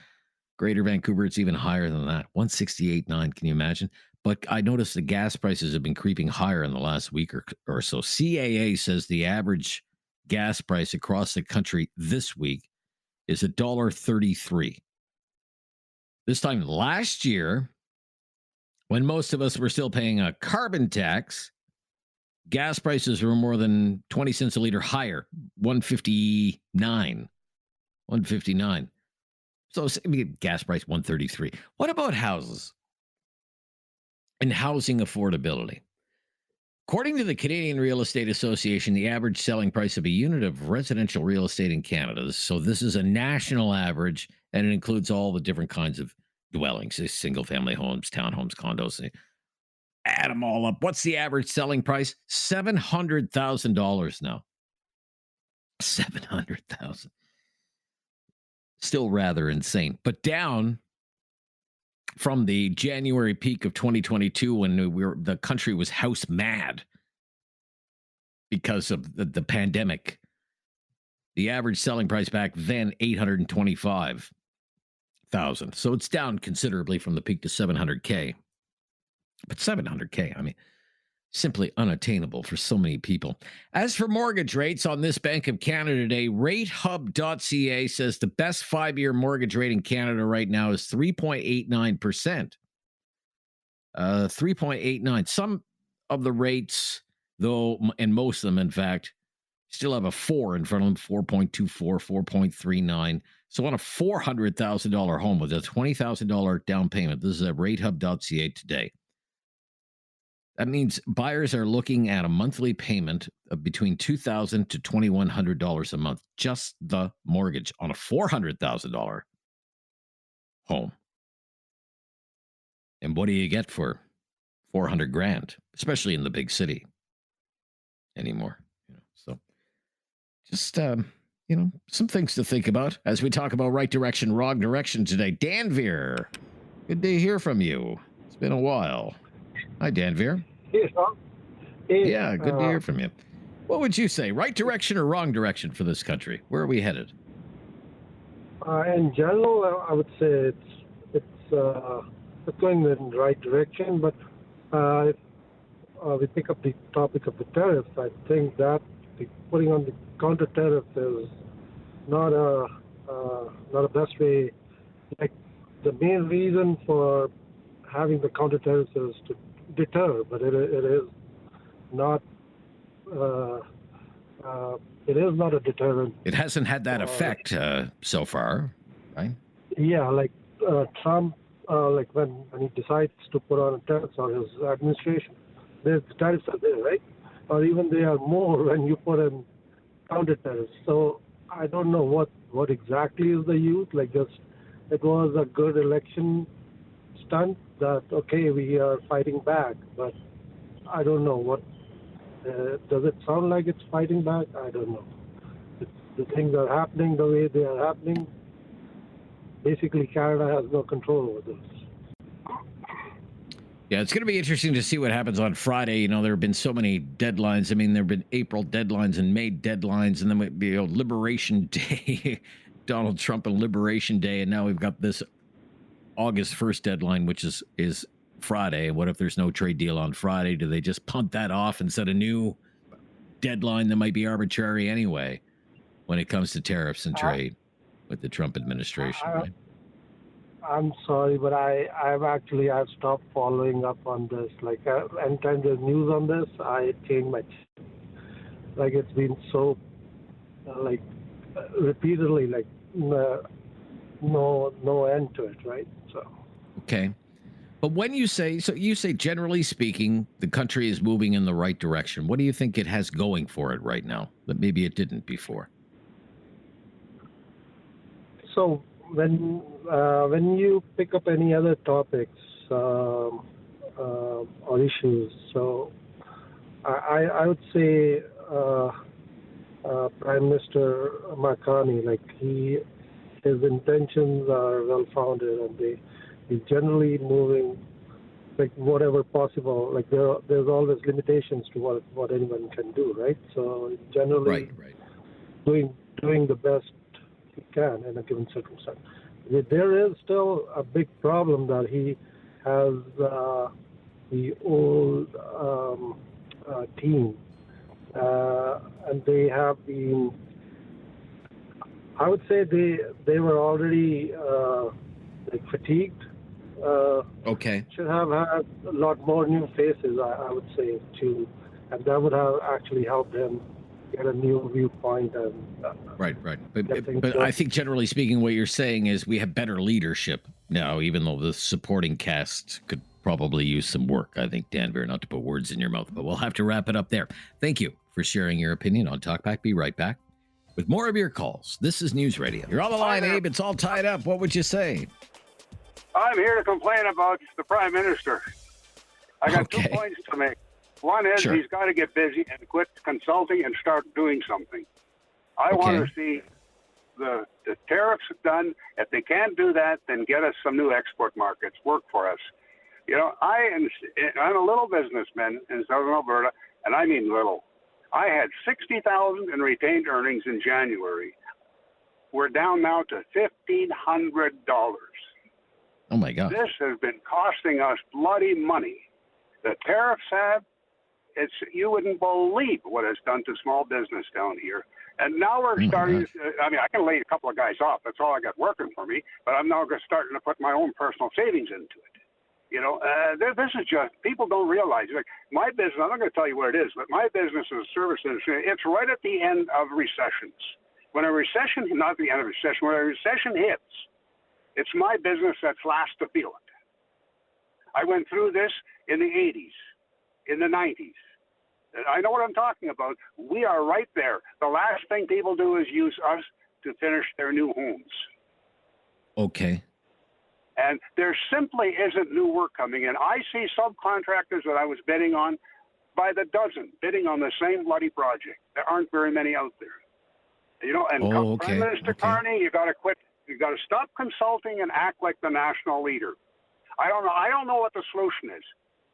Greater Vancouver, it's even higher than that. $1.68.9. Can you imagine? But I noticed the gas prices have been creeping higher in the last week or so. CAA says the average gas price across the country this week is $1.33. This time last year, when most of us were still paying a carbon tax, gas prices were more than 20 cents a liter higher, $1.59. $1.59. So gas price $1.33. What about houses and housing affordability? According to the Canadian Real Estate Association, the average selling price of a unit of residential real estate in Canada, so this is a national average, and it includes all the different kinds of dwellings, single-family homes, townhomes, condos. Add them all up. What's the average selling price? $700,000 now. $700,000. Still rather insane, but down from the January peak of 2022 when the country was house mad because of the pandemic. The average selling price back then, $825,000. So it's down considerably from the peak to $700K. But $700K, I mean, simply unattainable for so many people. As for mortgage rates on this Bank of Canada today, ratehub.ca says the best 5-year mortgage rate in Canada right now is 3.89%. 3.89. Some of the rates, though, and most of them, in fact, still have a 4 in front of them, 4.24, 4.39. So on a $400,000 home with a $20,000 down payment, this is at ratehub.ca today. That means buyers are looking at a monthly payment of between $2,000 to $2,100 a month, just the mortgage on a $400,000 home. And what do you get for $400,000, especially in the big city anymore? So just, some things to think about as we talk about right direction, wrong direction today. Danveer, good to hear from you. It's been a while. Hi, Danveer. Hey, Tom. Hey, yeah, good to hear from you. What would you say, right direction or wrong direction for this country? Where are we headed? In general, I would say it's going in the right direction. But if we pick up the topic of the tariffs, I think that putting on the counter tariff is not a best way. Like the main reason for having the counter tariffs is to deter, but it is not. It is not a deterrent. It hasn't had that effect so far, right? Yeah, like Trump, like when he decides to put on tariffs on his administration, the tariffs are there, right? Or even they are more when you put in counter tariffs. So I don't know what exactly is the use. Like just it was a good election stunt that okay, we are fighting back, but I don't know Does it sound like it's fighting back? I don't know. The things are happening the way they are happening. Basically, Canada has no control over this. Yeah, it's going to be interesting to see what happens on Friday. You know, there have been so many deadlines. I mean, there have been April deadlines and May deadlines, and then we'd be Liberation Day, Donald Trump and Liberation Day, and now we've got this August 1st deadline, which is Friday. What if there's no trade deal on Friday? Do they just punt that off and set a new deadline that might be arbitrary anyway when it comes to tariffs and trade with the Trump administration, right? I'm sorry, but I've stopped following up on this. Like, anytime there's news on this, I change my. Like, it's been so, repeatedly, no end to it, right? So. Okay. But when you say generally speaking, the country is moving in the right direction. What do you think it has going for it right now that maybe it didn't before? So when you pick up any other topics or issues, so I would say Prime Minister Mark Carney, his intentions are well founded, and he's generally moving whatever possible. There's always limitations to what anyone can do, right? So generally, doing the best he can in a given circumstance. There is still a big problem that he has the old team, and they have been. I would say they were already fatigued. Okay. Should have had a lot more new faces, I would say, too, and that would have actually helped him get a new viewpoint. And right. But I think generally speaking, what you're saying is we have better leadership now, even though the supporting cast could probably use some work. I think, Danveer, not to put words in your mouth, but we'll have to wrap it up there. Thank you for sharing your opinion on Talkback. Be right back with more of your calls. This is News Radio. You're on the line, Abe. It's all tied up. What would you say? I'm here to complain about the Prime Minister. I got 2 points to make. One is he's got to get busy and quit consulting and start doing something. I want to see the tariffs done. If they can't do that, then get us some new export markets. Work for us. You know, I'm a little businessman in Southern Alberta, and I mean little. I had $60,000 in retained earnings in January. We're down now to $1,500. Oh my God! This has been costing us bloody money. The tariffs have. You wouldn't believe what it's done to small business down here. And now we're starting. I mean, I can lay a couple of guys off. That's all I got working for me. But I'm now starting to put my own personal savings into it. You know, this is just, people don't realize. Like my business, I'm not going to tell you what it is, but my business is a service industry. It's right at the end of recessions. When a recession, not the end of a recession, when a recession hits, it's my business that's last to feel it. I went through this in the 80s, in the 90s. I know what I'm talking about. We are right there. The last thing people do is use us to finish their new homes. Okay. And there simply isn't new work coming in. I see subcontractors that I was bidding on by the dozen, bidding on the same bloody project. There aren't very many out there. You know, and Prime Minister Carney, you got to quit. You got to stop consulting and act like the national leader. I don't know what the solution is,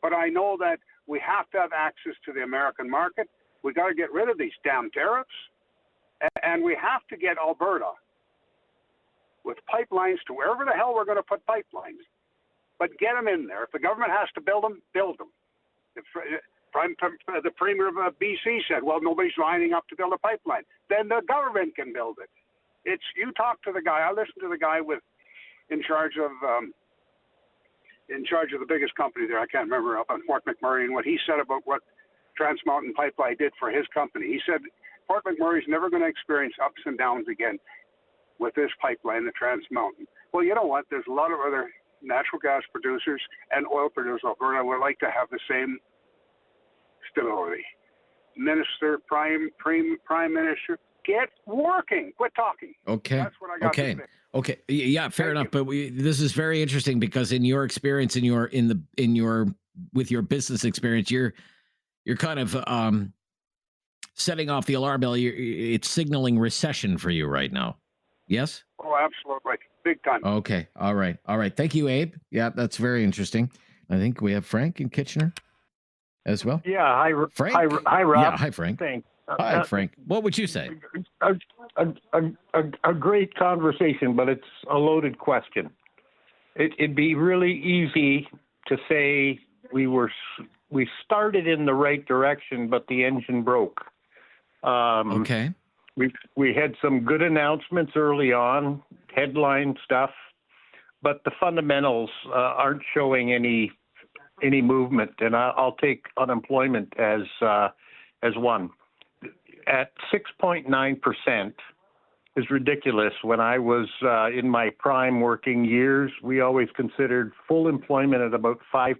but I know that we have to have access to the American market. We got to get rid of these damn tariffs, and we have to get Alberta with pipelines to wherever the hell we're going to put pipelines. But get them in there. If the government has to build them, build them. The Premier of BC said, well, nobody's lining up to build a pipeline. Then the government can build it. You talk to the guy. I listened to the guy in charge of the biggest company there. I can't remember, up on Fort McMurray, and what he said about what Trans Mountain Pipeline did for his company. He said Fort McMurray's never going to experience ups and downs again with this pipeline, the Trans Mountain. Well, you know what? There's a lot of other natural gas producers and oil producers in Alberta would like to have the same stability. Prime Minister, get working. Quit talking. Okay. That's what I got to say. Okay. Yeah, fair enough. But this is very interesting because in your experience, with your business experience, you're kind of setting off the alarm bell. It's signaling recession for you right now. Yes? Oh, absolutely. Big time. Okay. All right. Thank you, Abe. Yeah, that's very interesting. I think we have Frank in Kitchener as well. Yeah. Hi, Frank. Hi, Rob. Yeah. Hi, Frank. Thanks. Hi, Frank. What would you say? A great conversation, but it's a loaded question. It'd be really easy to say we started in the right direction, but the engine broke. Okay. We had some good announcements early on, headline stuff, but the fundamentals aren't showing any movement. And I'll take unemployment as one. At 6.9% is ridiculous. When I was in my prime working years, we always considered full employment at about 5%.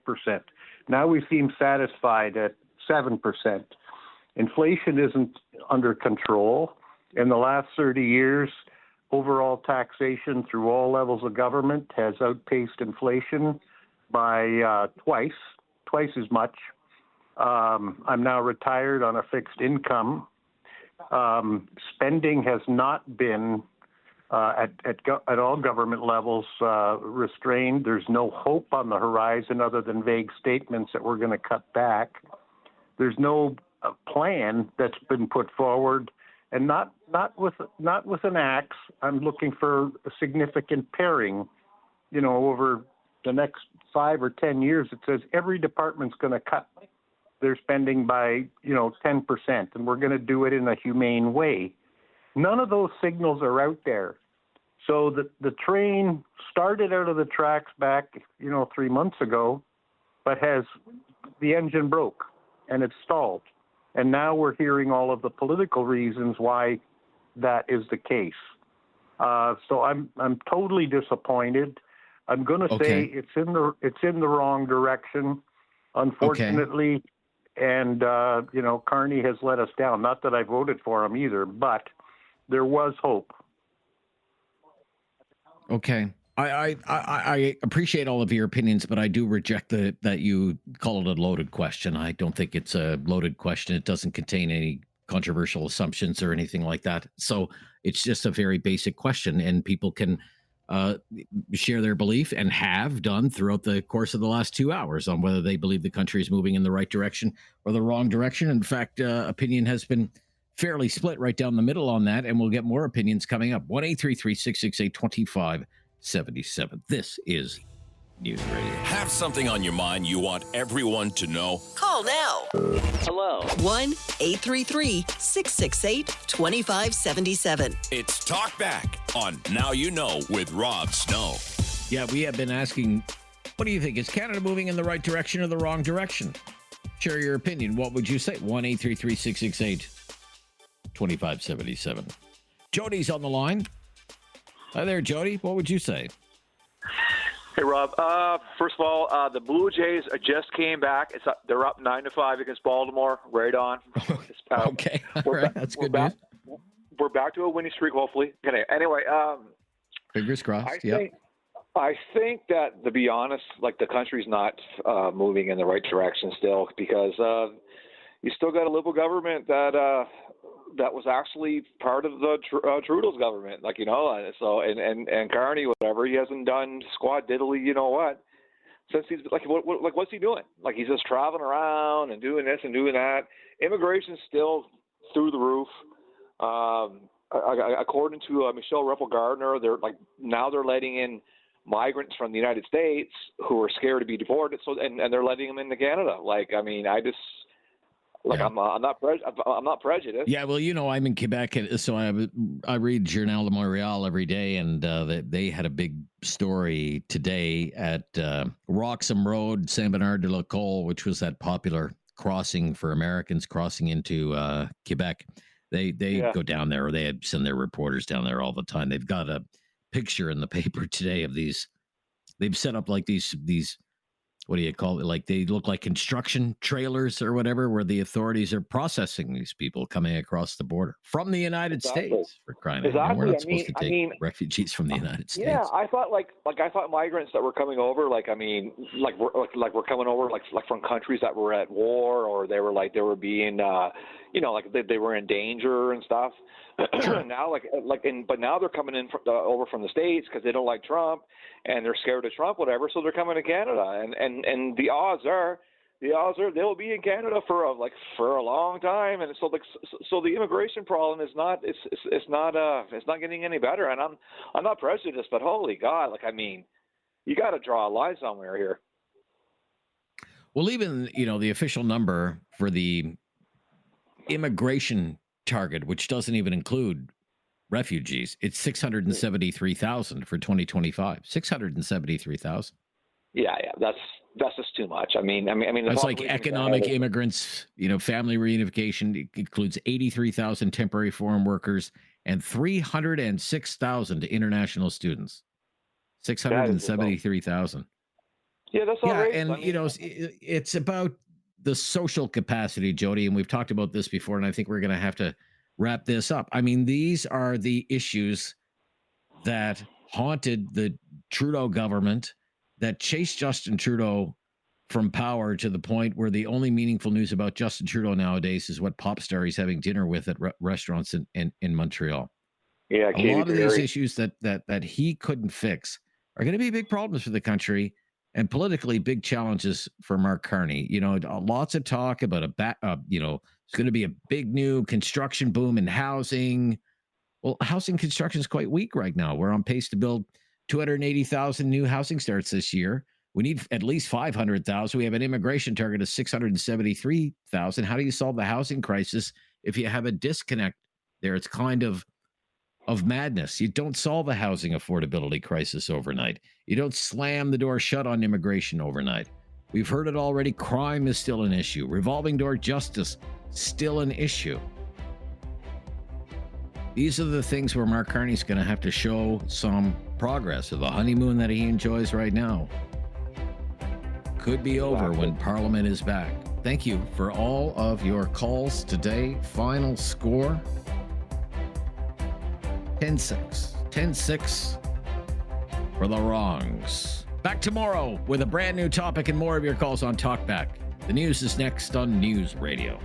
Now we seem satisfied at 7%. Inflation isn't under control. In the last 30 years, overall taxation through all levels of government has outpaced inflation by twice as much. I'm now retired on a fixed income. Spending has not been at all government levels restrained. There's no hope on the horizon other than vague statements that we're going to cut back. There's no plan that's been put forward, and not with an axe. I'm looking for a significant paring. Over the next 5 or 10 years, it says every department's going to cut their spending by 10%, and we're going to do it in a humane way. None of those signals are out there. So the train started out of the tracks back 3 months ago, but the engine broke and it's stalled. And now we're hearing all of the political reasons why that is the case. So I'm totally disappointed. I'm going to say it's in the wrong direction, unfortunately. Okay. And Carney has let us down. Not that I voted for him either, but there was hope. Okay. I appreciate all of your opinions, but I do reject that you call it a loaded question. I don't think it's a loaded question. It doesn't contain any controversial assumptions or anything like that. So it's just a very basic question, and people can share their belief and have done throughout the course of the last 2 hours on whether they believe the country is moving in the right direction or the wrong direction. In fact, opinion has been fairly split right down the middle on that, and we'll get more opinions coming up. 1-833-668-2577. This is News Radio. Have something on your mind you want everyone to know? Call now. Hello. 1-833-668-2577. It's Talk Back on Now You Know with Rob Snow. Yeah, we have been asking, what do you think? Is Canada moving in the right direction or the wrong direction? Share your opinion. What would you say? 1-833-668-2577. Jody's on the line. Hi there, Jody. What would you say? Hey, Rob. First of all, the Blue Jays just came back. They're up 9-5 against Baltimore. Right on. Okay. All right. That's good news. We're back to a winning streak, hopefully. Anyway. Fingers crossed. I think that, to be honest, the country's not moving in the right direction still, because you still got a Liberal government that was actually part of the Trudeau's government, So and Carney, whatever, he hasn't done squat diddly, since he's what's he doing? He's just traveling around and doing this and doing that. Immigration's still through the roof. According to Michelle Ruppel-Gardner, they're letting in migrants from the United States who are scared to be deported. So and they're letting them into Canada. I'm not prejudiced. Yeah, well, I'm in Quebec, so I read Journal de Montréal every day, and they had a big story today at Roxham Road, Saint-Bernard-de-la-Colle, which was that popular crossing for Americans crossing into Quebec. They go down there, or they send their reporters down there all the time. They've got a picture in the paper today of these. They've set up these. What do you call it? They look like construction trailers or whatever, where the authorities are processing these people coming across the border from the United States, for crying out loud. We're not supposed to take refugees from the United States. Yeah, I thought I thought migrants that were coming over, we're coming over from countries that were at war, or they were being like they were in danger and stuff. Now, but now they're coming in over from the States because they don't like Trump and they're scared of Trump, whatever. So they're coming to Canada, and the odds are they'll be in Canada for a long time. And so the immigration problem is not it's not getting any better. And I'm not prejudiced, but holy God, you got to draw a line somewhere here. Well, even the official number for the immigration target, which doesn't even include refugees, it's 673,000 for 2025. 673,000. Yeah, that's just too much. I mean, that's like economic immigrants. Family reunification includes 83,000 temporary foreign workers and 306,000 international students. 673,000. Yeah, that's outrageous. Yeah, and it's about the social capacity, Jody, and we've talked about this before, and I think we're going to have to wrap this up. I mean, these are the issues that haunted the Trudeau government, that chased Justin Trudeau from power to the point where the only meaningful news about Justin Trudeau nowadays is what pop star he's having dinner with at restaurants in Montreal. Yeah, a lot of these issues that he couldn't fix are going to be big problems for the country. And politically, big challenges for Mark Carney. Lots of talk about it's going to be a big new construction boom in housing. Well, housing construction is quite weak right now. We're on pace to build 280,000 new housing starts this year. We need at least 500,000. We have an immigration target of 673,000. How do you solve the housing crisis if you have a disconnect there? It's kind of madness. You don't solve a housing affordability crisis overnight. You don't slam the door shut on immigration overnight. We've heard it already. Crime is still an issue. Revolving door justice, still an issue. These are the things where Mark Carney's going to have to show some progress. So the honeymoon that he enjoys right now could be over when Parliament is back. Thank you for all of your calls today. Final score 10-6. 10-6 for the wrongs. Back tomorrow with a brand new topic and more of your calls on Talkback. The news is next on News Radio.